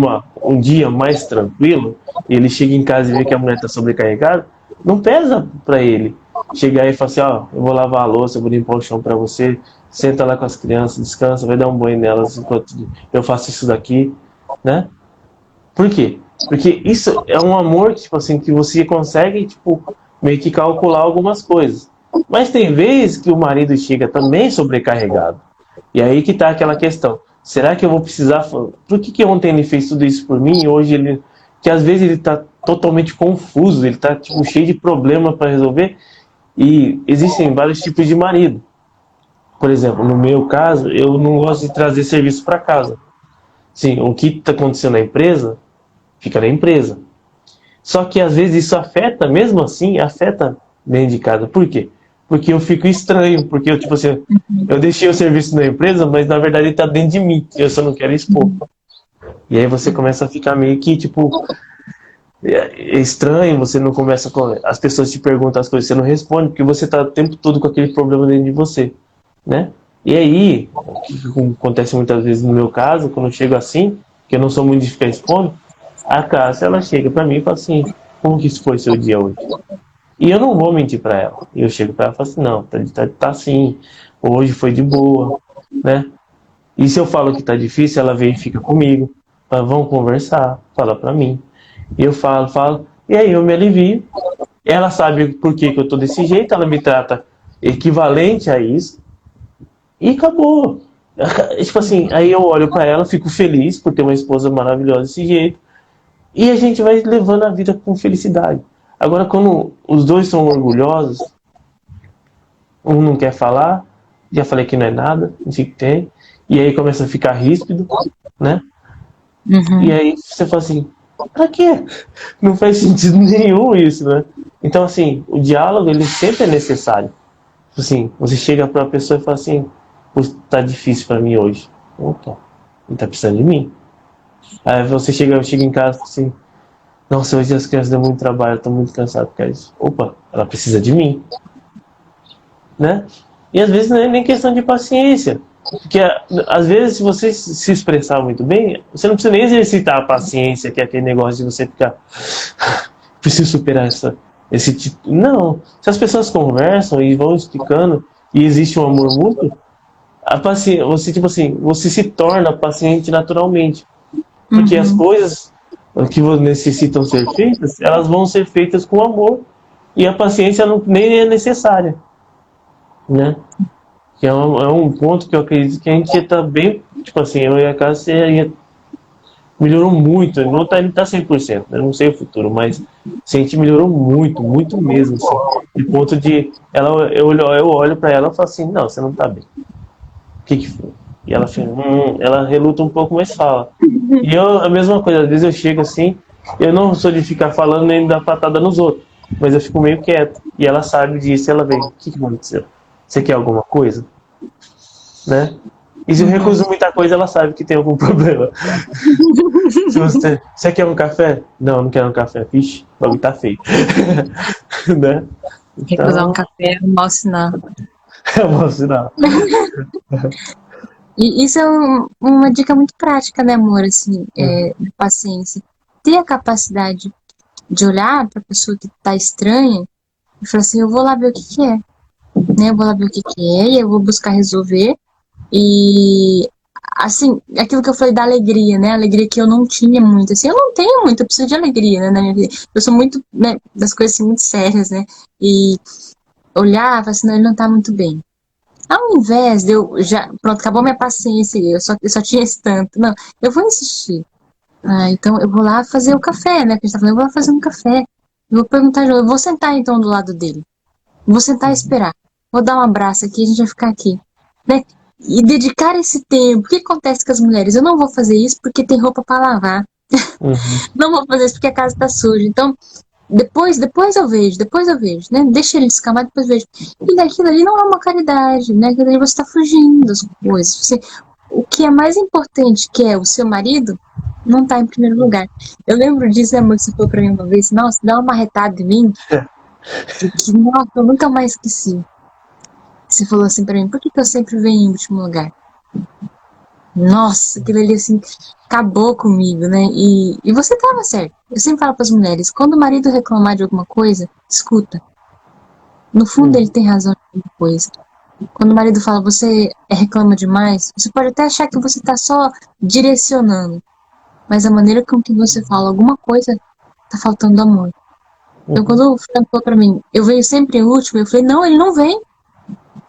um dia mais tranquilo, e ele chega em casa e vê que a mulher está sobrecarregada, não pesa para ele chegar e falar assim, eu vou lavar a louça, eu vou limpar o chão para você, senta lá com as crianças, descansa, vai dar um banho nelas enquanto eu faço isso daqui, né? Por quê? Porque isso é um amor, tipo assim, que você consegue, tipo, meio que calcular algumas coisas. Mas tem vezes que o marido chega também sobrecarregado. E aí que tá aquela questão. Será que eu vou precisar... Por que ontem ele fez tudo isso por mim e hoje ele... Que às vezes ele tá totalmente confuso, ele tá, tipo, cheio de problema para resolver. E existem vários tipos de marido. Por exemplo, no meu caso, eu não gosto de trazer serviço para casa. Sim, o que está acontecendo na empresa fica na empresa. Só que às vezes isso afeta, mesmo assim, afeta dentro de casa. Por quê? Porque eu fico estranho, porque eu, tipo assim, eu deixei o serviço na empresa, mas na verdade ele tá dentro de mim, eu só não quero expor. E aí você começa a ficar meio que, tipo, é estranho, você não começa com... As pessoas te perguntam as coisas, você não responde, porque você tá o tempo todo com aquele problema dentro de você, né? E aí, o que acontece muitas vezes no meu caso, quando eu chego assim, que eu não sou muito de ficar expondo, a Cássia, ela chega pra mim e fala assim, como que foi seu dia hoje? E eu não vou mentir pra ela. Eu chego pra ela e falo assim, não, tá assim, hoje foi de boa, né? E se eu falo que tá difícil, ela vem e fica comigo, fala, vamos conversar, fala pra mim. E eu falo, e aí eu me alivio. Ela sabe por que eu tô desse jeito, ela me trata equivalente a isso, e acabou. Tipo assim, aí eu olho pra ela, fico feliz por ter uma esposa maravilhosa desse jeito, e a gente vai levando a vida com felicidade. Agora, quando os dois são orgulhosos, um não quer falar, já falei que não é nada, não sei o que tem, e aí começa a ficar ríspido, né? E aí você fala assim, pra quê? Não faz sentido nenhum isso, né? Então, assim, o diálogo, ele sempre é necessário. Assim, você chega pra pessoa e fala assim, tá difícil pra mim hoje. Opa, ele tá precisando de mim. Aí você chega em casa e fala assim, nossa, hoje as crianças dão muito trabalho, eu tô muito cansado por causa disso. Opa, ela precisa de mim, né? E às vezes não é nem questão de paciência. Porque às vezes, se você se expressar muito bem, você não precisa nem exercitar a paciência, que é aquele negócio de você ficar, preciso superar esse tipo. Não. Se as pessoas conversam e vão explicando, e existe um amor mútuo, a paciência, você, tipo assim, você se torna paciente naturalmente. Porque as coisas que necessitam ser feitas, elas vão ser feitas com amor. E a paciência nem é necessária, né? Que é um ponto que eu acredito que a gente está bem, tipo assim, eu e a Cássia melhorou muito, ele tá 100%, eu não sei o futuro, mas assim, a gente melhorou muito, muito mesmo, assim, de ponto de, eu olho para ela e falo assim, não, você não tá bem, o que foi? E ela fica, ela reluta um pouco, mas fala. E eu, a mesma coisa, às vezes eu chego assim, eu não sou de ficar falando nem dar patada nos outros, mas eu fico meio quieto, e ela sabe disso, ela vem, o que aconteceu? Você quer alguma coisa? Né? E se eu recuso muita coisa, ela sabe que tem algum problema. Se você quer um café? Não, não quero um café. Vixe, o bagulho tá feio. Né?
Recusar um café é um mau sinal.
É um mau sinal.
E isso é uma dica muito prática, né, amor? Assim, de paciência. Ter a capacidade de olhar para a pessoa que tá estranha e falar assim, eu vou lá ver o que é. Né? Eu vou lá ver o que é e eu vou buscar resolver. E, assim, aquilo que eu falei da alegria, né? Alegria que eu não tinha muito. Assim, eu não tenho muito, eu preciso de alegria, né, na minha vida. Eu sou muito, né, das coisas assim, muito sérias, né? E olhar, falar assim, não, ele não tá muito bem. Ao invés de eu já, pronto, acabou minha paciência, eu só tinha esse tanto. Não, eu vou insistir. Então eu vou lá fazer o café, né? Que a gente tá falando, eu vou lá fazer um café. Eu vou perguntar, eu vou sentar então do lado dele. Vou sentar e esperar. Vou dar um abraço aqui, a gente vai ficar aqui. Né? E dedicar esse tempo. O que acontece com as mulheres? Eu não vou fazer isso porque tem roupa para lavar. Não vou fazer isso porque a casa tá suja. Então, depois eu vejo, né? Deixa ele descamar, depois eu vejo. E daquilo ali não é uma caridade, né? Aquilo ali você tá fugindo das coisas. O que é mais importante, que é o seu marido, não tá em primeiro lugar. Eu lembro disso, amor, que você falou pra mim uma vez, nossa, dá uma marretada em mim, que, nossa, eu nunca mais esqueci. Você falou assim pra mim, por que eu sempre venho em último lugar? Nossa, aquilo ali assim, acabou comigo, né? E você tava certo. Eu sempre falo pras mulheres, quando o marido reclamar de alguma coisa, escuta. No fundo ele tem razão em alguma coisa. Quando o marido fala, você reclama demais, você pode até achar que você tá só direcionando. Mas a maneira com que você fala alguma coisa, tá faltando amor. Então quando o Fernando falou pra mim, eu venho sempre em último, eu falei, não, ele não vem.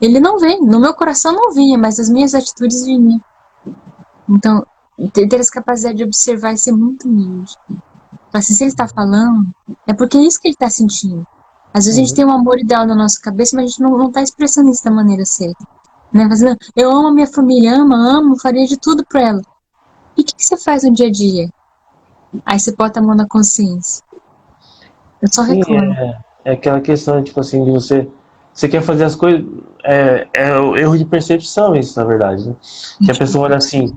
Ele não vem. No meu coração não vinha, mas as minhas atitudes vinham. Então, ter essa capacidade de observar e ser muito humilde. Assim, se ele está falando, é porque é isso que ele está sentindo. Às vezes a gente tem um amor ideal na nossa cabeça, mas a gente não está expressando isso da maneira certa. Né? Fazendo, eu amo a minha família, amo, faria de tudo para ela. E o que você faz no dia a dia? Aí você bota a mão na consciência. Eu só reclamo.
É aquela questão, tipo assim, de você quer fazer as coisas. É o erro de percepção, isso, na verdade. Né? Que a pessoa olha assim: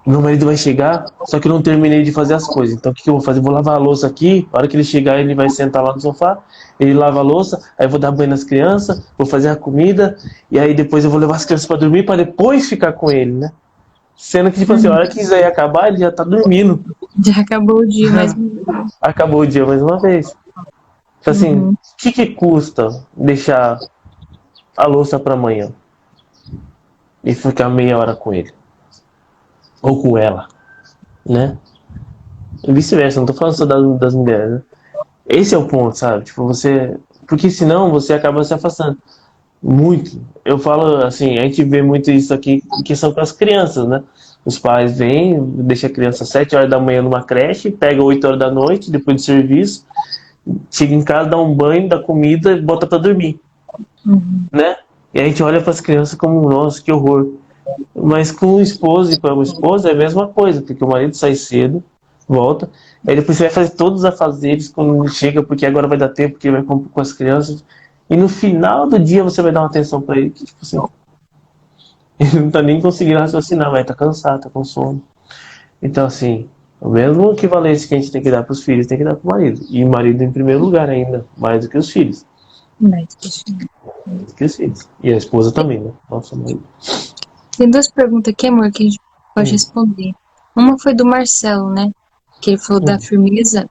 meu marido vai chegar, só que eu não terminei de fazer as coisas. Então o que eu vou fazer? Vou lavar a louça aqui. A hora que ele chegar, ele vai sentar lá no sofá. Ele lava a louça, aí eu vou dar banho nas crianças, vou fazer a comida. E aí depois eu vou levar as crianças para dormir, para depois ficar com ele, né? Sendo que, tipo assim, a hora que isso aí acabar, ele já tá dormindo.
Já acabou o dia mais uma vez.
Acabou o dia mais uma vez. Então, assim, o que custa deixar a louça para amanhã e ficar meia hora com ele? Ou com ela, né? E vice-versa, não tô falando só das mulheres, né? Esse é o ponto, sabe? Tipo, porque senão você acaba se afastando. Muito. Eu falo assim, a gente vê muito isso aqui em questão com as crianças, né? Os pais vêm, deixam a criança às 7 horas da manhã numa creche, pega 8 horas da noite, depois do serviço, chega em casa, dá um banho, dá comida e bota pra dormir. Né? E a gente olha para as crianças como, nossa, que horror. Mas com o esposo e com a esposa é a mesma coisa, porque o marido sai cedo, volta, aí depois você vai fazer todos os afazeres quando ele chega, porque agora vai dar tempo, porque ele vai com as crianças. E no final do dia você vai dar uma atenção pra ele, que tipo assim, ele não tá nem conseguindo raciocinar, vai tá cansado, tá com sono. Então assim, o mesmo equivalência que a gente tem que dar pros filhos, tem que dar pro marido. E o marido em primeiro lugar ainda, mais do que os filhos. Mais do que os filhos. E a esposa também, né? Nossa, marido.
Tem duas perguntas aqui, amor, que a gente pode responder. Uma foi do Marcelo, né? Que ele falou da firmeza,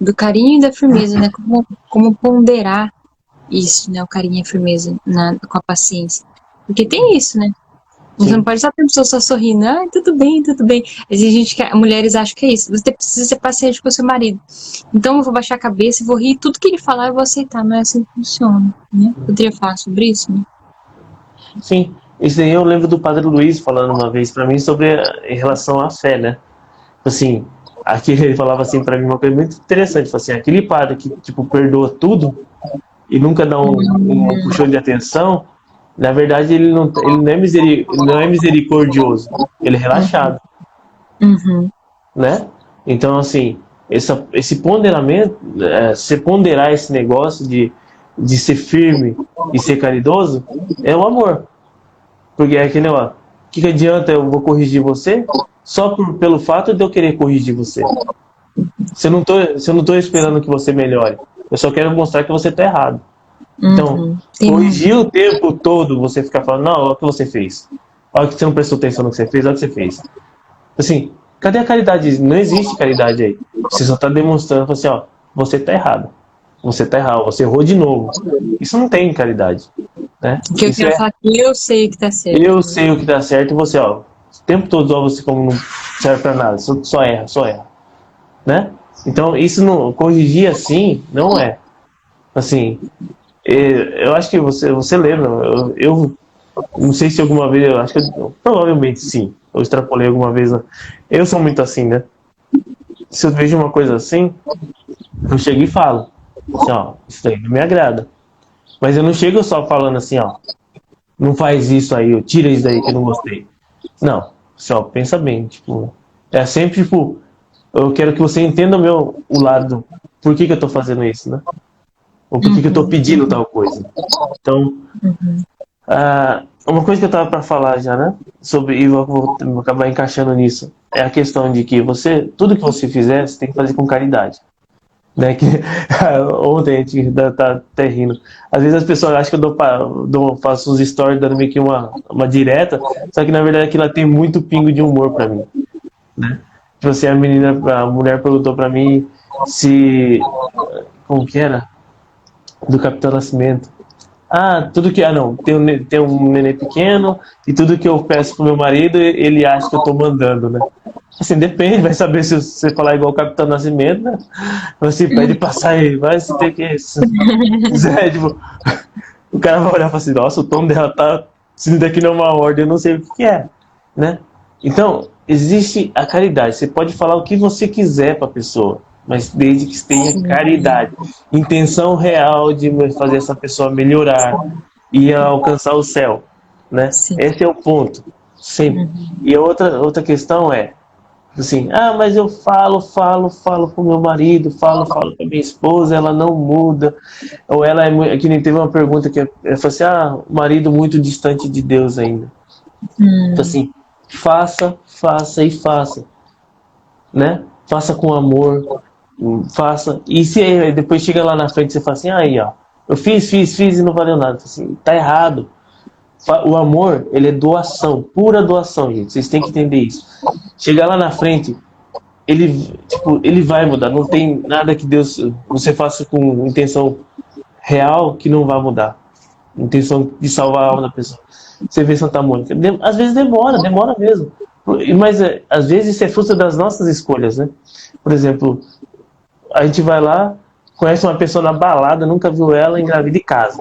do carinho e da firmeza, né? Como ponderar isso, né? O carinho e a firmeza com a paciência. Porque tem isso, né? Você não pode estar a pessoa só sorrindo. Ah, tudo bem, tudo bem. Às vezes mulheres acham que é isso. Você precisa ser paciente com o seu marido. Então eu vou baixar a cabeça, vou rir, tudo que ele falar eu vou aceitar. Não é assim que funciona, né? Poderia falar sobre isso, né?
Sim. Isso aí eu lembro do Padre Luiz falando uma vez pra mim em relação à fé, né? Assim, aqui ele falava assim pra mim uma coisa muito interessante. Assim, aquele padre que, tipo, perdoa tudo e nunca dá um puxão de atenção, na verdade ele não é misericordioso, ele é relaxado. Né? Então, assim, esse ponderamento, você ponderar esse negócio de ser firme e ser caridoso, é o amor. Porque é aquele, ó, o que adianta eu vou corrigir você só pelo fato de eu querer corrigir você? Se eu não tô esperando que você melhore, eu só quero mostrar que você tá errado. Então, corrigir o tempo todo, você ficar falando, não, olha o que você fez. Olha que você não prestou atenção no que você fez, olha o que você fez. Assim, cadê a caridade? Não existe caridade aí. Você só tá demonstrando, assim, ó, você tá errado. Você tá errado, você errou de novo. Isso não tem caridade. Né?
Porque eu quero falar que eu sei o que tá certo.
Eu sei o que tá certo e você, ó, o tempo todo, ó, você como não serve pra nada, só erra. Né? Então, isso não, corrigir assim, não é. Assim, Eu acho que você lembra, eu não sei se alguma vez, eu acho que provavelmente sim, eu extrapolei alguma vez, né? Eu sou muito assim, né? Se eu vejo uma coisa assim, eu chego e falo, assim, ó, isso daí não me agrada. Mas eu não chego só falando assim, ó, não faz isso aí, tira isso daí que eu não gostei. Não, só pensa bem, tipo, é sempre tipo, eu quero que você entenda o lado, por que que eu tô fazendo isso, né? Ou por que que eu tô pedindo tal coisa. Então, uma coisa que eu tava para falar já, né? Sobre, e vou acabar encaixando nisso, é a questão de que tudo que você fizer, você tem que fazer com caridade. Né? Que, ontem a gente tá até rindo. Às vezes as pessoas acham que faço uns stories dando meio que uma direta, só que na verdade aquilo lá tem muito pingo de humor pra mim. Né? Tipo assim, a mulher perguntou pra mim se. Como que era? Do Capitão Nascimento. Tudo que. Não, tem um neném pequeno e tudo que eu peço pro meu marido, ele acha que eu tô mandando, né? Assim, depende, vai saber se você falar igual o Capitão Nascimento, né? Você pede pra sair, vai se ter que isso. É, tipo, o cara vai olhar e falar assim, nossa, o tom dela tá. Se daqui não é uma ordem, eu não sei o que é, né? Então, existe a caridade. Você pode falar o que você quiser pra pessoa, mas desde que tenha caridade, intenção real de fazer essa pessoa melhorar e alcançar o céu, né?
Sim.
Esse é o ponto, sempre. E a outra questão é, assim, mas eu falo pro meu marido, falo pra minha esposa, ela não muda. Ou ela que nem teve uma pergunta que ela falou assim, o marido muito distante de Deus ainda. Então assim, faça e faça, né? Faça com amor, faça. E se depois chega lá na frente você fala assim, aí ó, eu fiz e não valeu nada. Assim, tá errado. O amor, ele é doação, pura doação, gente. Vocês têm que entender isso. Chegar lá na frente, ele vai mudar. Não tem nada que você faça com intenção real que não vai mudar. Intenção de salvar a alma da pessoa. Você vê Santa Mônica. Às vezes demora mesmo. Mas às vezes isso é fruto das nossas escolhas, né? Por exemplo, a gente vai lá, conhece uma pessoa na balada, nunca viu ela, engravida e casa.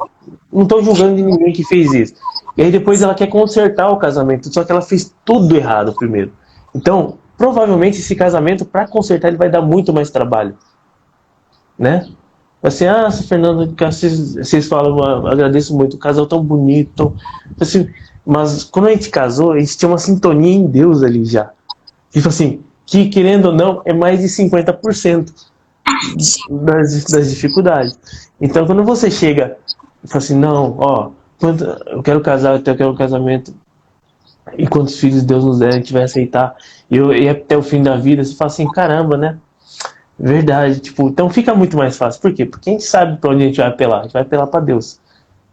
Não estou julgando de ninguém que fez isso. E aí depois ela quer consertar o casamento, só que ela fez tudo errado primeiro. Então, provavelmente esse casamento, para consertar, ele vai dar muito mais trabalho. Né? Assim, Fernando, vocês falam, eu agradeço muito, o casal tão bonito. Assim, mas quando a gente casou, a gente tinha uma sintonia em Deus ali já. Tipo assim, que querendo ou não, é mais de 50% das dificuldades. Então, quando você chega e fala assim, não, eu quero casar, eu quero um casamento, e quantos filhos Deus nos der, a gente vai aceitar, e até o fim da vida, você fala assim, caramba, né? Verdade, tipo, então fica muito mais fácil. Por quê? Porque a gente sabe pra onde a gente vai apelar. A gente vai apelar pra Deus.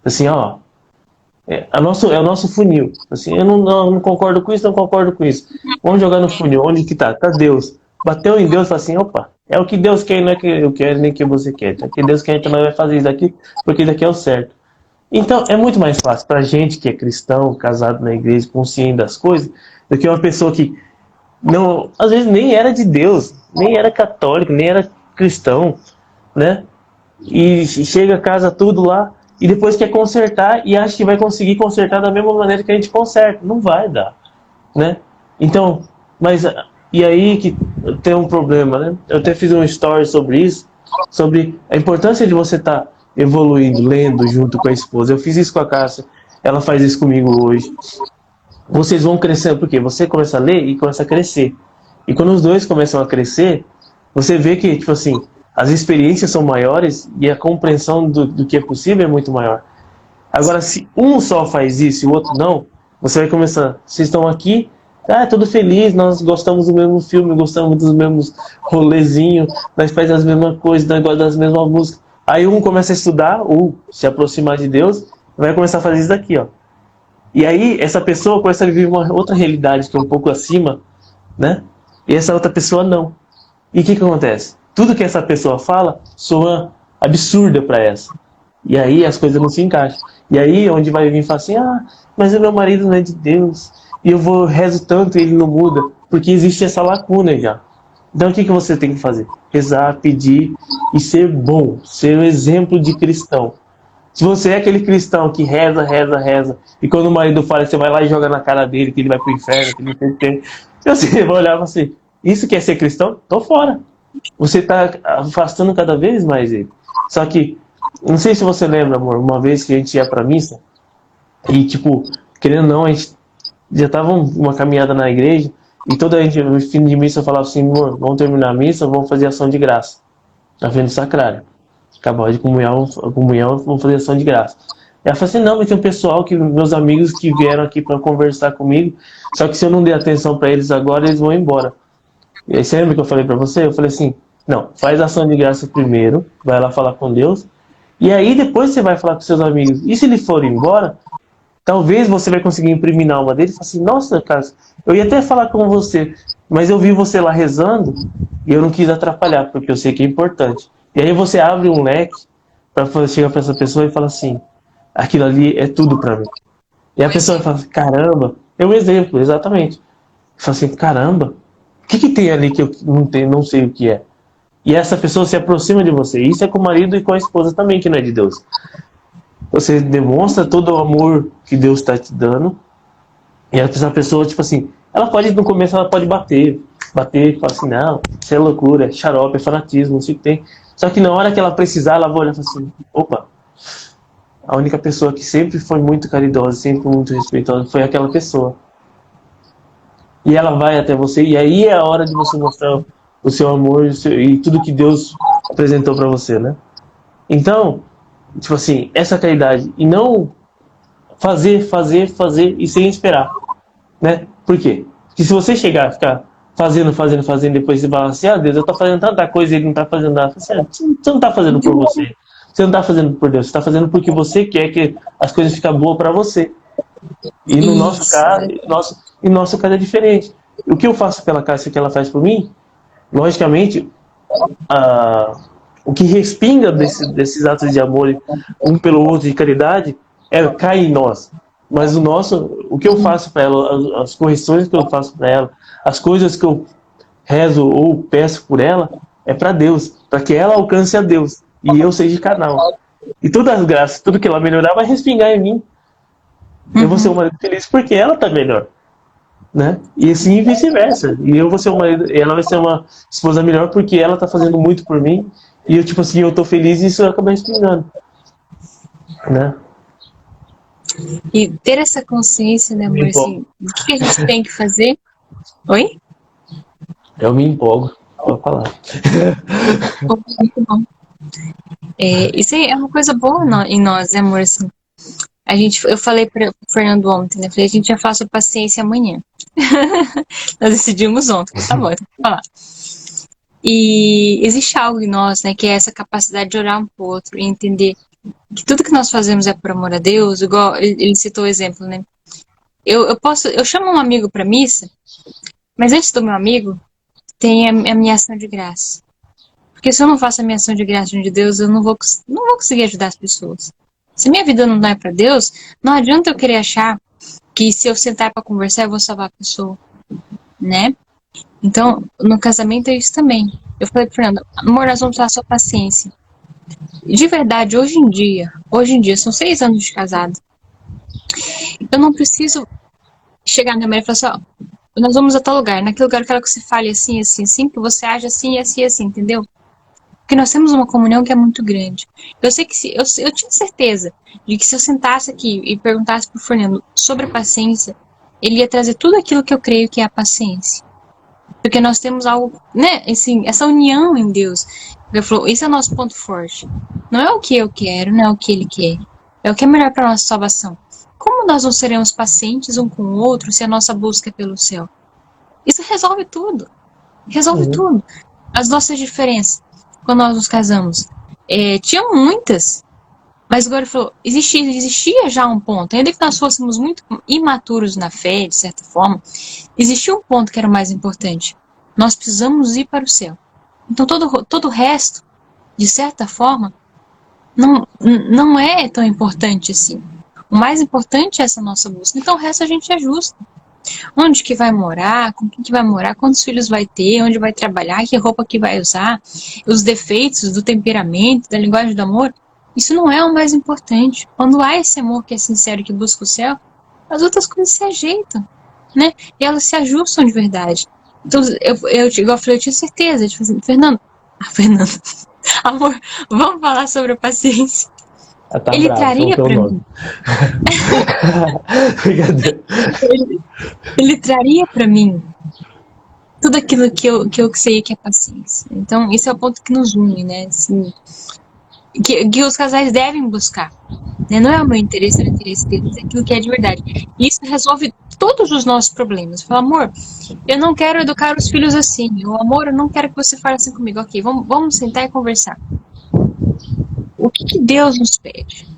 Assim, é o nosso funil. Assim, eu não concordo com isso, não concordo com isso. Vamos jogar no funil. Onde que tá? Tá Deus. Bateu em Deus, fala assim, opa, é o que Deus quer, não é que eu quero, nem que você quer. É o que Deus quer, então nós vai fazer isso aqui, porque isso aqui é o certo. Então, é muito mais fácil pra gente que é cristão, casado na igreja, consciente das coisas, do que uma pessoa que não, às vezes nem era de Deus, nem era católico, nem era cristão, né? E chega a casa tudo lá e depois quer consertar e acha que vai conseguir consertar da mesma maneira que a gente conserta. Não vai dar, né? Então, e aí que tem um problema, né? Eu até fiz um story sobre isso, sobre a importância de você estar evoluindo, lendo junto com a esposa. Eu fiz isso com a Cássia, ela faz isso comigo hoje. Vocês vão crescendo, porque você começa a ler e começa a crescer. E quando os dois começam a crescer, você vê que, tipo assim, as experiências são maiores e a compreensão do que é possível é muito maior. Agora, se um só faz isso e o outro não, você vai começar, vocês estão aqui, tudo feliz, nós gostamos do mesmo filme, gostamos dos mesmos rolezinhos, nós fazemos as mesmas coisas, nós gostamos das mesmas músicas. Aí um começa a estudar, ou se aproximar de Deus, vai começar a fazer isso daqui, ó. E aí, essa pessoa começa a viver uma outra realidade que é um pouco acima, né? E essa outra pessoa não. E o que acontece? Tudo que essa pessoa fala soa absurda para essa. E aí as coisas não se encaixam. E aí, onde vai vir e fala assim, mas o meu marido não é de Deus. E eu rezo tanto e ele não muda. Porque existe essa lacuna já. Então, o que você tem que fazer? Rezar, pedir e ser bom. Ser um exemplo de cristão. Se você é aquele cristão que reza, reza, reza, e quando o marido fala, você vai lá e joga na cara dele que ele vai pro inferno, que ele tem. Você vai olhar assim, isso quer ser cristão? Tô fora. Você tá afastando cada vez mais ele. Só que, não sei se você lembra, amor, uma vez que a gente ia pra missa, e tipo, querendo ou não, a gente já tava uma caminhada na igreja, e toda a gente, no fim de missa, eu falava assim, amor, vamos terminar a missa, vamos fazer ação de graça. Na frente do sacrário. Acabou de comunhão, vamos fazer ação de graça. Ela falou assim, não, mas tem um pessoal, meus amigos que vieram aqui para conversar comigo, só que se eu não der atenção para eles agora, eles vão embora. E aí, você lembra que eu falei para você? Eu falei assim, não, faz ação de graça primeiro, vai lá falar com Deus, e aí depois você vai falar com seus amigos. E se ele for embora, talvez você vai conseguir imprimir na alma dele e falar assim, nossa, cara, eu ia até falar com você, mas eu vi você lá rezando e eu não quis atrapalhar, porque eu sei que é importante. E aí você abre um leque para chegar para essa pessoa e falar assim, aquilo ali é tudo para mim. E a pessoa fala assim, caramba, é um exemplo, exatamente. Fala assim, caramba, o que tem ali que eu não sei o que é? E essa pessoa se aproxima de você. Isso é com o marido e com a esposa também, que não é de Deus. Você demonstra todo o amor que Deus está te dando. E essa pessoa, tipo assim, ela pode, no começo, ela pode bater, falar assim, não, isso é loucura, é xarope, é fanatismo, não sei o que tem. Só que na hora que ela precisar, ela vai olhar e falar assim, opa, a única pessoa que sempre foi muito caridosa, sempre muito respeitosa, foi aquela pessoa. E ela vai até você, e aí é a hora de você mostrar o seu amor e tudo que Deus apresentou para você, né? Então, tipo assim, essa caridade, e não fazer e sem esperar, né? Por quê? Porque se você chegar a ficar fazendo, depois você fala assim, ah, Deus, eu tô fazendo tanta coisa e ele não tá fazendo nada. Você não tá fazendo por você. Você não tá fazendo por Deus. Você tá fazendo porque você quer que as coisas fiquem boas para você. E no nosso caso é diferente. O que eu faço pela Cássia que ela faz por mim, logicamente, o que respinga desses atos de amor um pelo outro, de caridade, cai em nós. Mas o que eu faço para ela, as correções que eu faço para ela, as coisas que eu rezo ou peço por ela, é para Deus, para que ela alcance a Deus e eu seja canal. E todas as graças, tudo que ela melhorar vai respingar em mim. Eu vou ser um marido feliz porque ela tá melhor, né? E assim vice-versa. E eu vou ser um marido, ela vai ser uma esposa melhor porque ela tá fazendo muito por mim e eu, tipo assim, eu tô feliz e isso acaba respingando, né?
E ter essa consciência, né, amor, assim, do que a gente tem que fazer. Oi?
Eu me empolgo, pode falar.
Muito bom. Isso aí é uma coisa boa em nós, né, amor, assim. Eu falei para o Fernando ontem, né? Falei, a gente já faça paciência amanhã. Nós decidimos ontem, tá bom, então vou falar. E existe algo em nós, né, que é essa capacidade de orar um pro outro e entender que tudo que nós fazemos é por amor a Deus, igual ele citou o exemplo, né? Eu chamo um amigo para missa, mas antes do meu amigo tem a minha ação de graça. Porque se eu não faço a minha ação de graça diante de Deus, eu não vou conseguir ajudar as pessoas. Se minha vida não dá para Deus, não adianta eu querer achar que se eu sentar para conversar eu vou salvar a pessoa, né? Então, no casamento é isso também. Eu falei pro Fernando, amor, nós vamos usar sua paciência. De verdade, hoje em dia, são 6 anos de casado. Eu não preciso chegar na mulher e falar assim, ó, nós vamos a tal lugar, naquele lugar eu quero que você fale assim, assim, assim, que você age assim, assim, assim, entendeu? Porque nós temos uma comunhão que é muito grande. Eu sei que eu tinha certeza de que se eu sentasse aqui e perguntasse pro Fernando sobre a paciência, ele ia trazer tudo aquilo que eu creio que é a paciência. Porque nós temos algo, né, assim, essa união em Deus. Ele falou, esse é o nosso ponto forte. Não é o que eu quero, não é o que ele quer. É o que é melhor para a nossa salvação. Como nós não seremos pacientes um com o outro se a nossa busca é pelo céu? Isso resolve tudo. Resolve tudo. As nossas diferenças, quando nós nos casamos, tinham muitas. Mas agora ele falou, existia já um ponto. Ainda que nós fôssemos muito imaturos na fé, de certa forma, existia um ponto que era o mais importante. Nós precisamos ir para o céu. Então todo o resto, de certa forma, não é tão importante assim. O mais importante é essa nossa busca. Então o resto a gente ajusta. Onde que vai morar, com quem que vai morar, quantos filhos vai ter, onde vai trabalhar, que roupa que vai usar, os defeitos do temperamento, da linguagem do amor, Isso não é o mais importante. Quando há esse amor que é sincero, que busca o céu, as outras coisas se ajeitam, né? E elas se ajustam de verdade. Então, igual eu falei, eu tinha certeza. Tipo assim, Fernando, amor, vamos falar sobre a paciência.
Ela tá
Ele
brava, são
traria
teu
pra
nome.
mim.
Brincadeira.
Ele traria pra mim tudo aquilo que eu sei que é paciência. Então, esse é o ponto que nos une, né? Assim, que os casais devem buscar. Né? Não é o meu interesse, é o interesse deles, é aquilo que é de verdade. E isso resolve todos os nossos problemas. Fala, amor, eu não quero educar os filhos assim. O amor, eu não quero que você fale assim comigo. Ok, vamos sentar e conversar. O que Deus nos pede?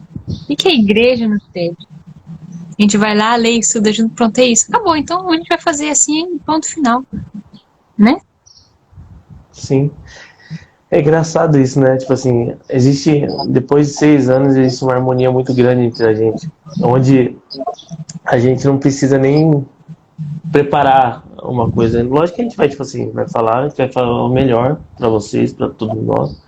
O que a igreja nos pede? A gente vai lá, lê, estuda junto, pronto, é isso. Acabou, então a gente vai fazer assim, ponto final. Né?
Sim. É engraçado isso, né? Tipo assim, depois de 6 anos, existe uma harmonia muito grande entre a gente. Onde a gente não precisa nem preparar uma coisa. Lógico que a gente vai, tipo assim, a gente vai falar o melhor pra vocês, pra todos nós.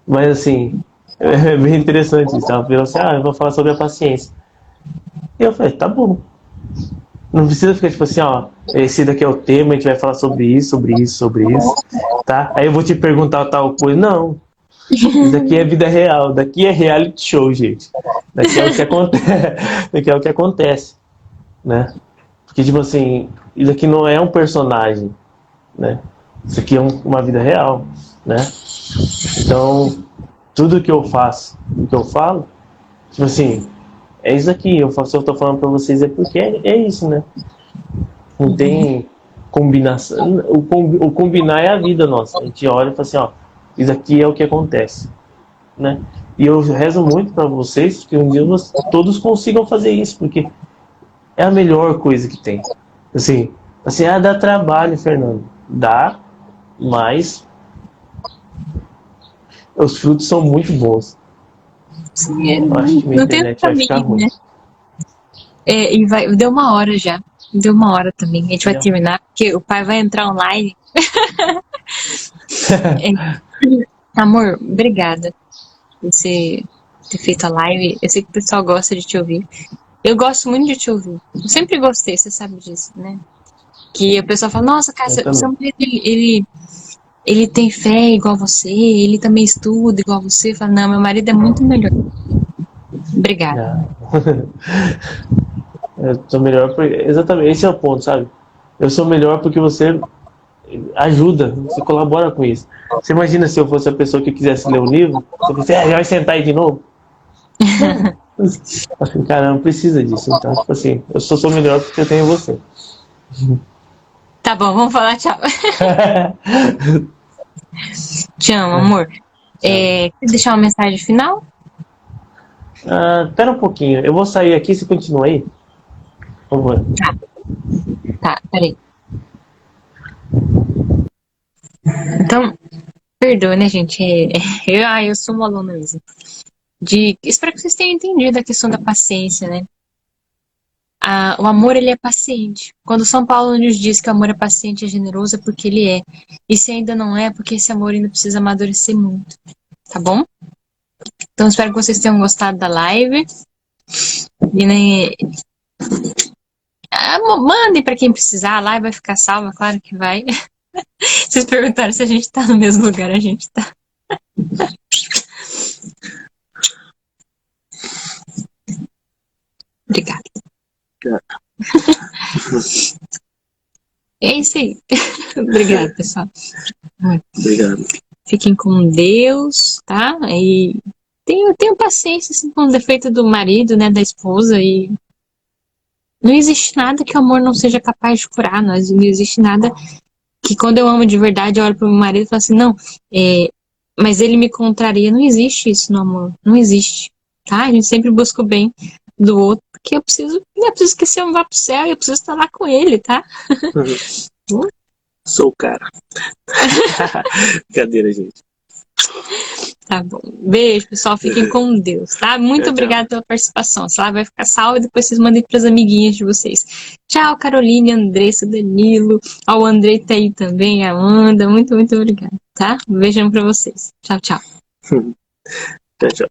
Mas assim, é bem interessante isso. Ela falou assim, eu vou falar sobre a paciência. E eu falei, tá bom. Não precisa ficar tipo assim, esse daqui é o tema, a gente vai falar sobre isso, sobre isso, sobre isso, tá? Aí eu vou te perguntar tal coisa. Não, isso daqui é vida real, daqui é reality show, gente. Daqui é o que acontece, daqui é o que acontece, né? Porque, tipo assim, isso aqui não é um personagem, né? Isso aqui é uma vida real, né? Então, tudo que eu faço, o que eu falo, tipo assim, é isso aqui. Se eu tô falando pra vocês é porque é isso, né? Não tem combinação. O combinar é a vida nossa. A gente olha e fala assim, isso aqui é o que acontece, né? E eu rezo muito para vocês que um dia todos consigam fazer isso, porque é a melhor coisa que tem. Assim, dá trabalho, Fernando. Dá, mas os frutos são muito bons.
Sim,
Eu acho que minha
não tem
internet vai ficar
caminho,
ruim.
né? Deu uma hora já. Deu uma hora também. A gente vai terminar, porque o pai vai entrar online. Amor, obrigada por você ter feito a live. Eu sei que o pessoal gosta de te ouvir. Eu gosto muito de te ouvir. Eu sempre gostei, você sabe disso, né? Que a pessoa fala, nossa, cara, seu marido, ele tem fé igual você, ele também estuda igual você. Fala, não, meu marido é muito melhor. Obrigada.
Eu sou melhor exatamente, esse é o ponto, sabe? Eu sou melhor porque você ajuda, você colabora com isso. Você imagina se eu fosse a pessoa que quisesse ler o livro, você vai sentar aí de novo? Assim, cara, não precisa disso. Então, tipo assim, eu sou melhor porque eu tenho você.
Tá bom, vamos falar tchau. Te amo, amor. Quer deixar uma mensagem final?
Pera um pouquinho, eu vou sair aqui, você continua aí? Por favor.
Tá, peraí. Então, perdoa, né, gente? Eu sou uma aluna mesmo. Espero que vocês tenham entendido a questão da paciência, né? O amor, ele é paciente. Quando São Paulo nos diz que o amor é paciente e generoso, é porque ele é. E se ainda não é, porque esse amor ainda precisa amadurecer muito. Tá bom? Então, espero que vocês tenham gostado da live. E, né, mandem pra quem precisar. A live vai ficar salva, claro que vai. Vocês perguntaram se a gente tá no mesmo lugar, a gente tá. Obrigada. É isso aí. Obrigada, pessoal.
Obrigado.
Fiquem com Deus, tá? E tenho paciência assim, com o defeito do marido, né, da esposa. E não existe nada que o amor não seja capaz de curar. Não existe nada que quando eu amo de verdade, eu olho pro meu marido e falo assim, não, mas ele me contraria. Não existe isso no amor. Não existe, tá? A gente sempre busca o bem do outro, porque eu preciso que esse homem vá pro céu e eu preciso estar lá com ele, tá?
Sou o cara. Brincadeira, gente.
Tá bom. Beijo, pessoal. Fiquem com Deus, tá? Muito obrigada pela participação. Essa live vai ficar salva e depois vocês mandem para as amiguinhas de vocês. Tchau, Caroline, Andressa, Danilo. O Andrei tá aí também, a Amanda. Muito, muito obrigada, tá? Um beijão para vocês. Tchau, tchau.
Tchau, tchau.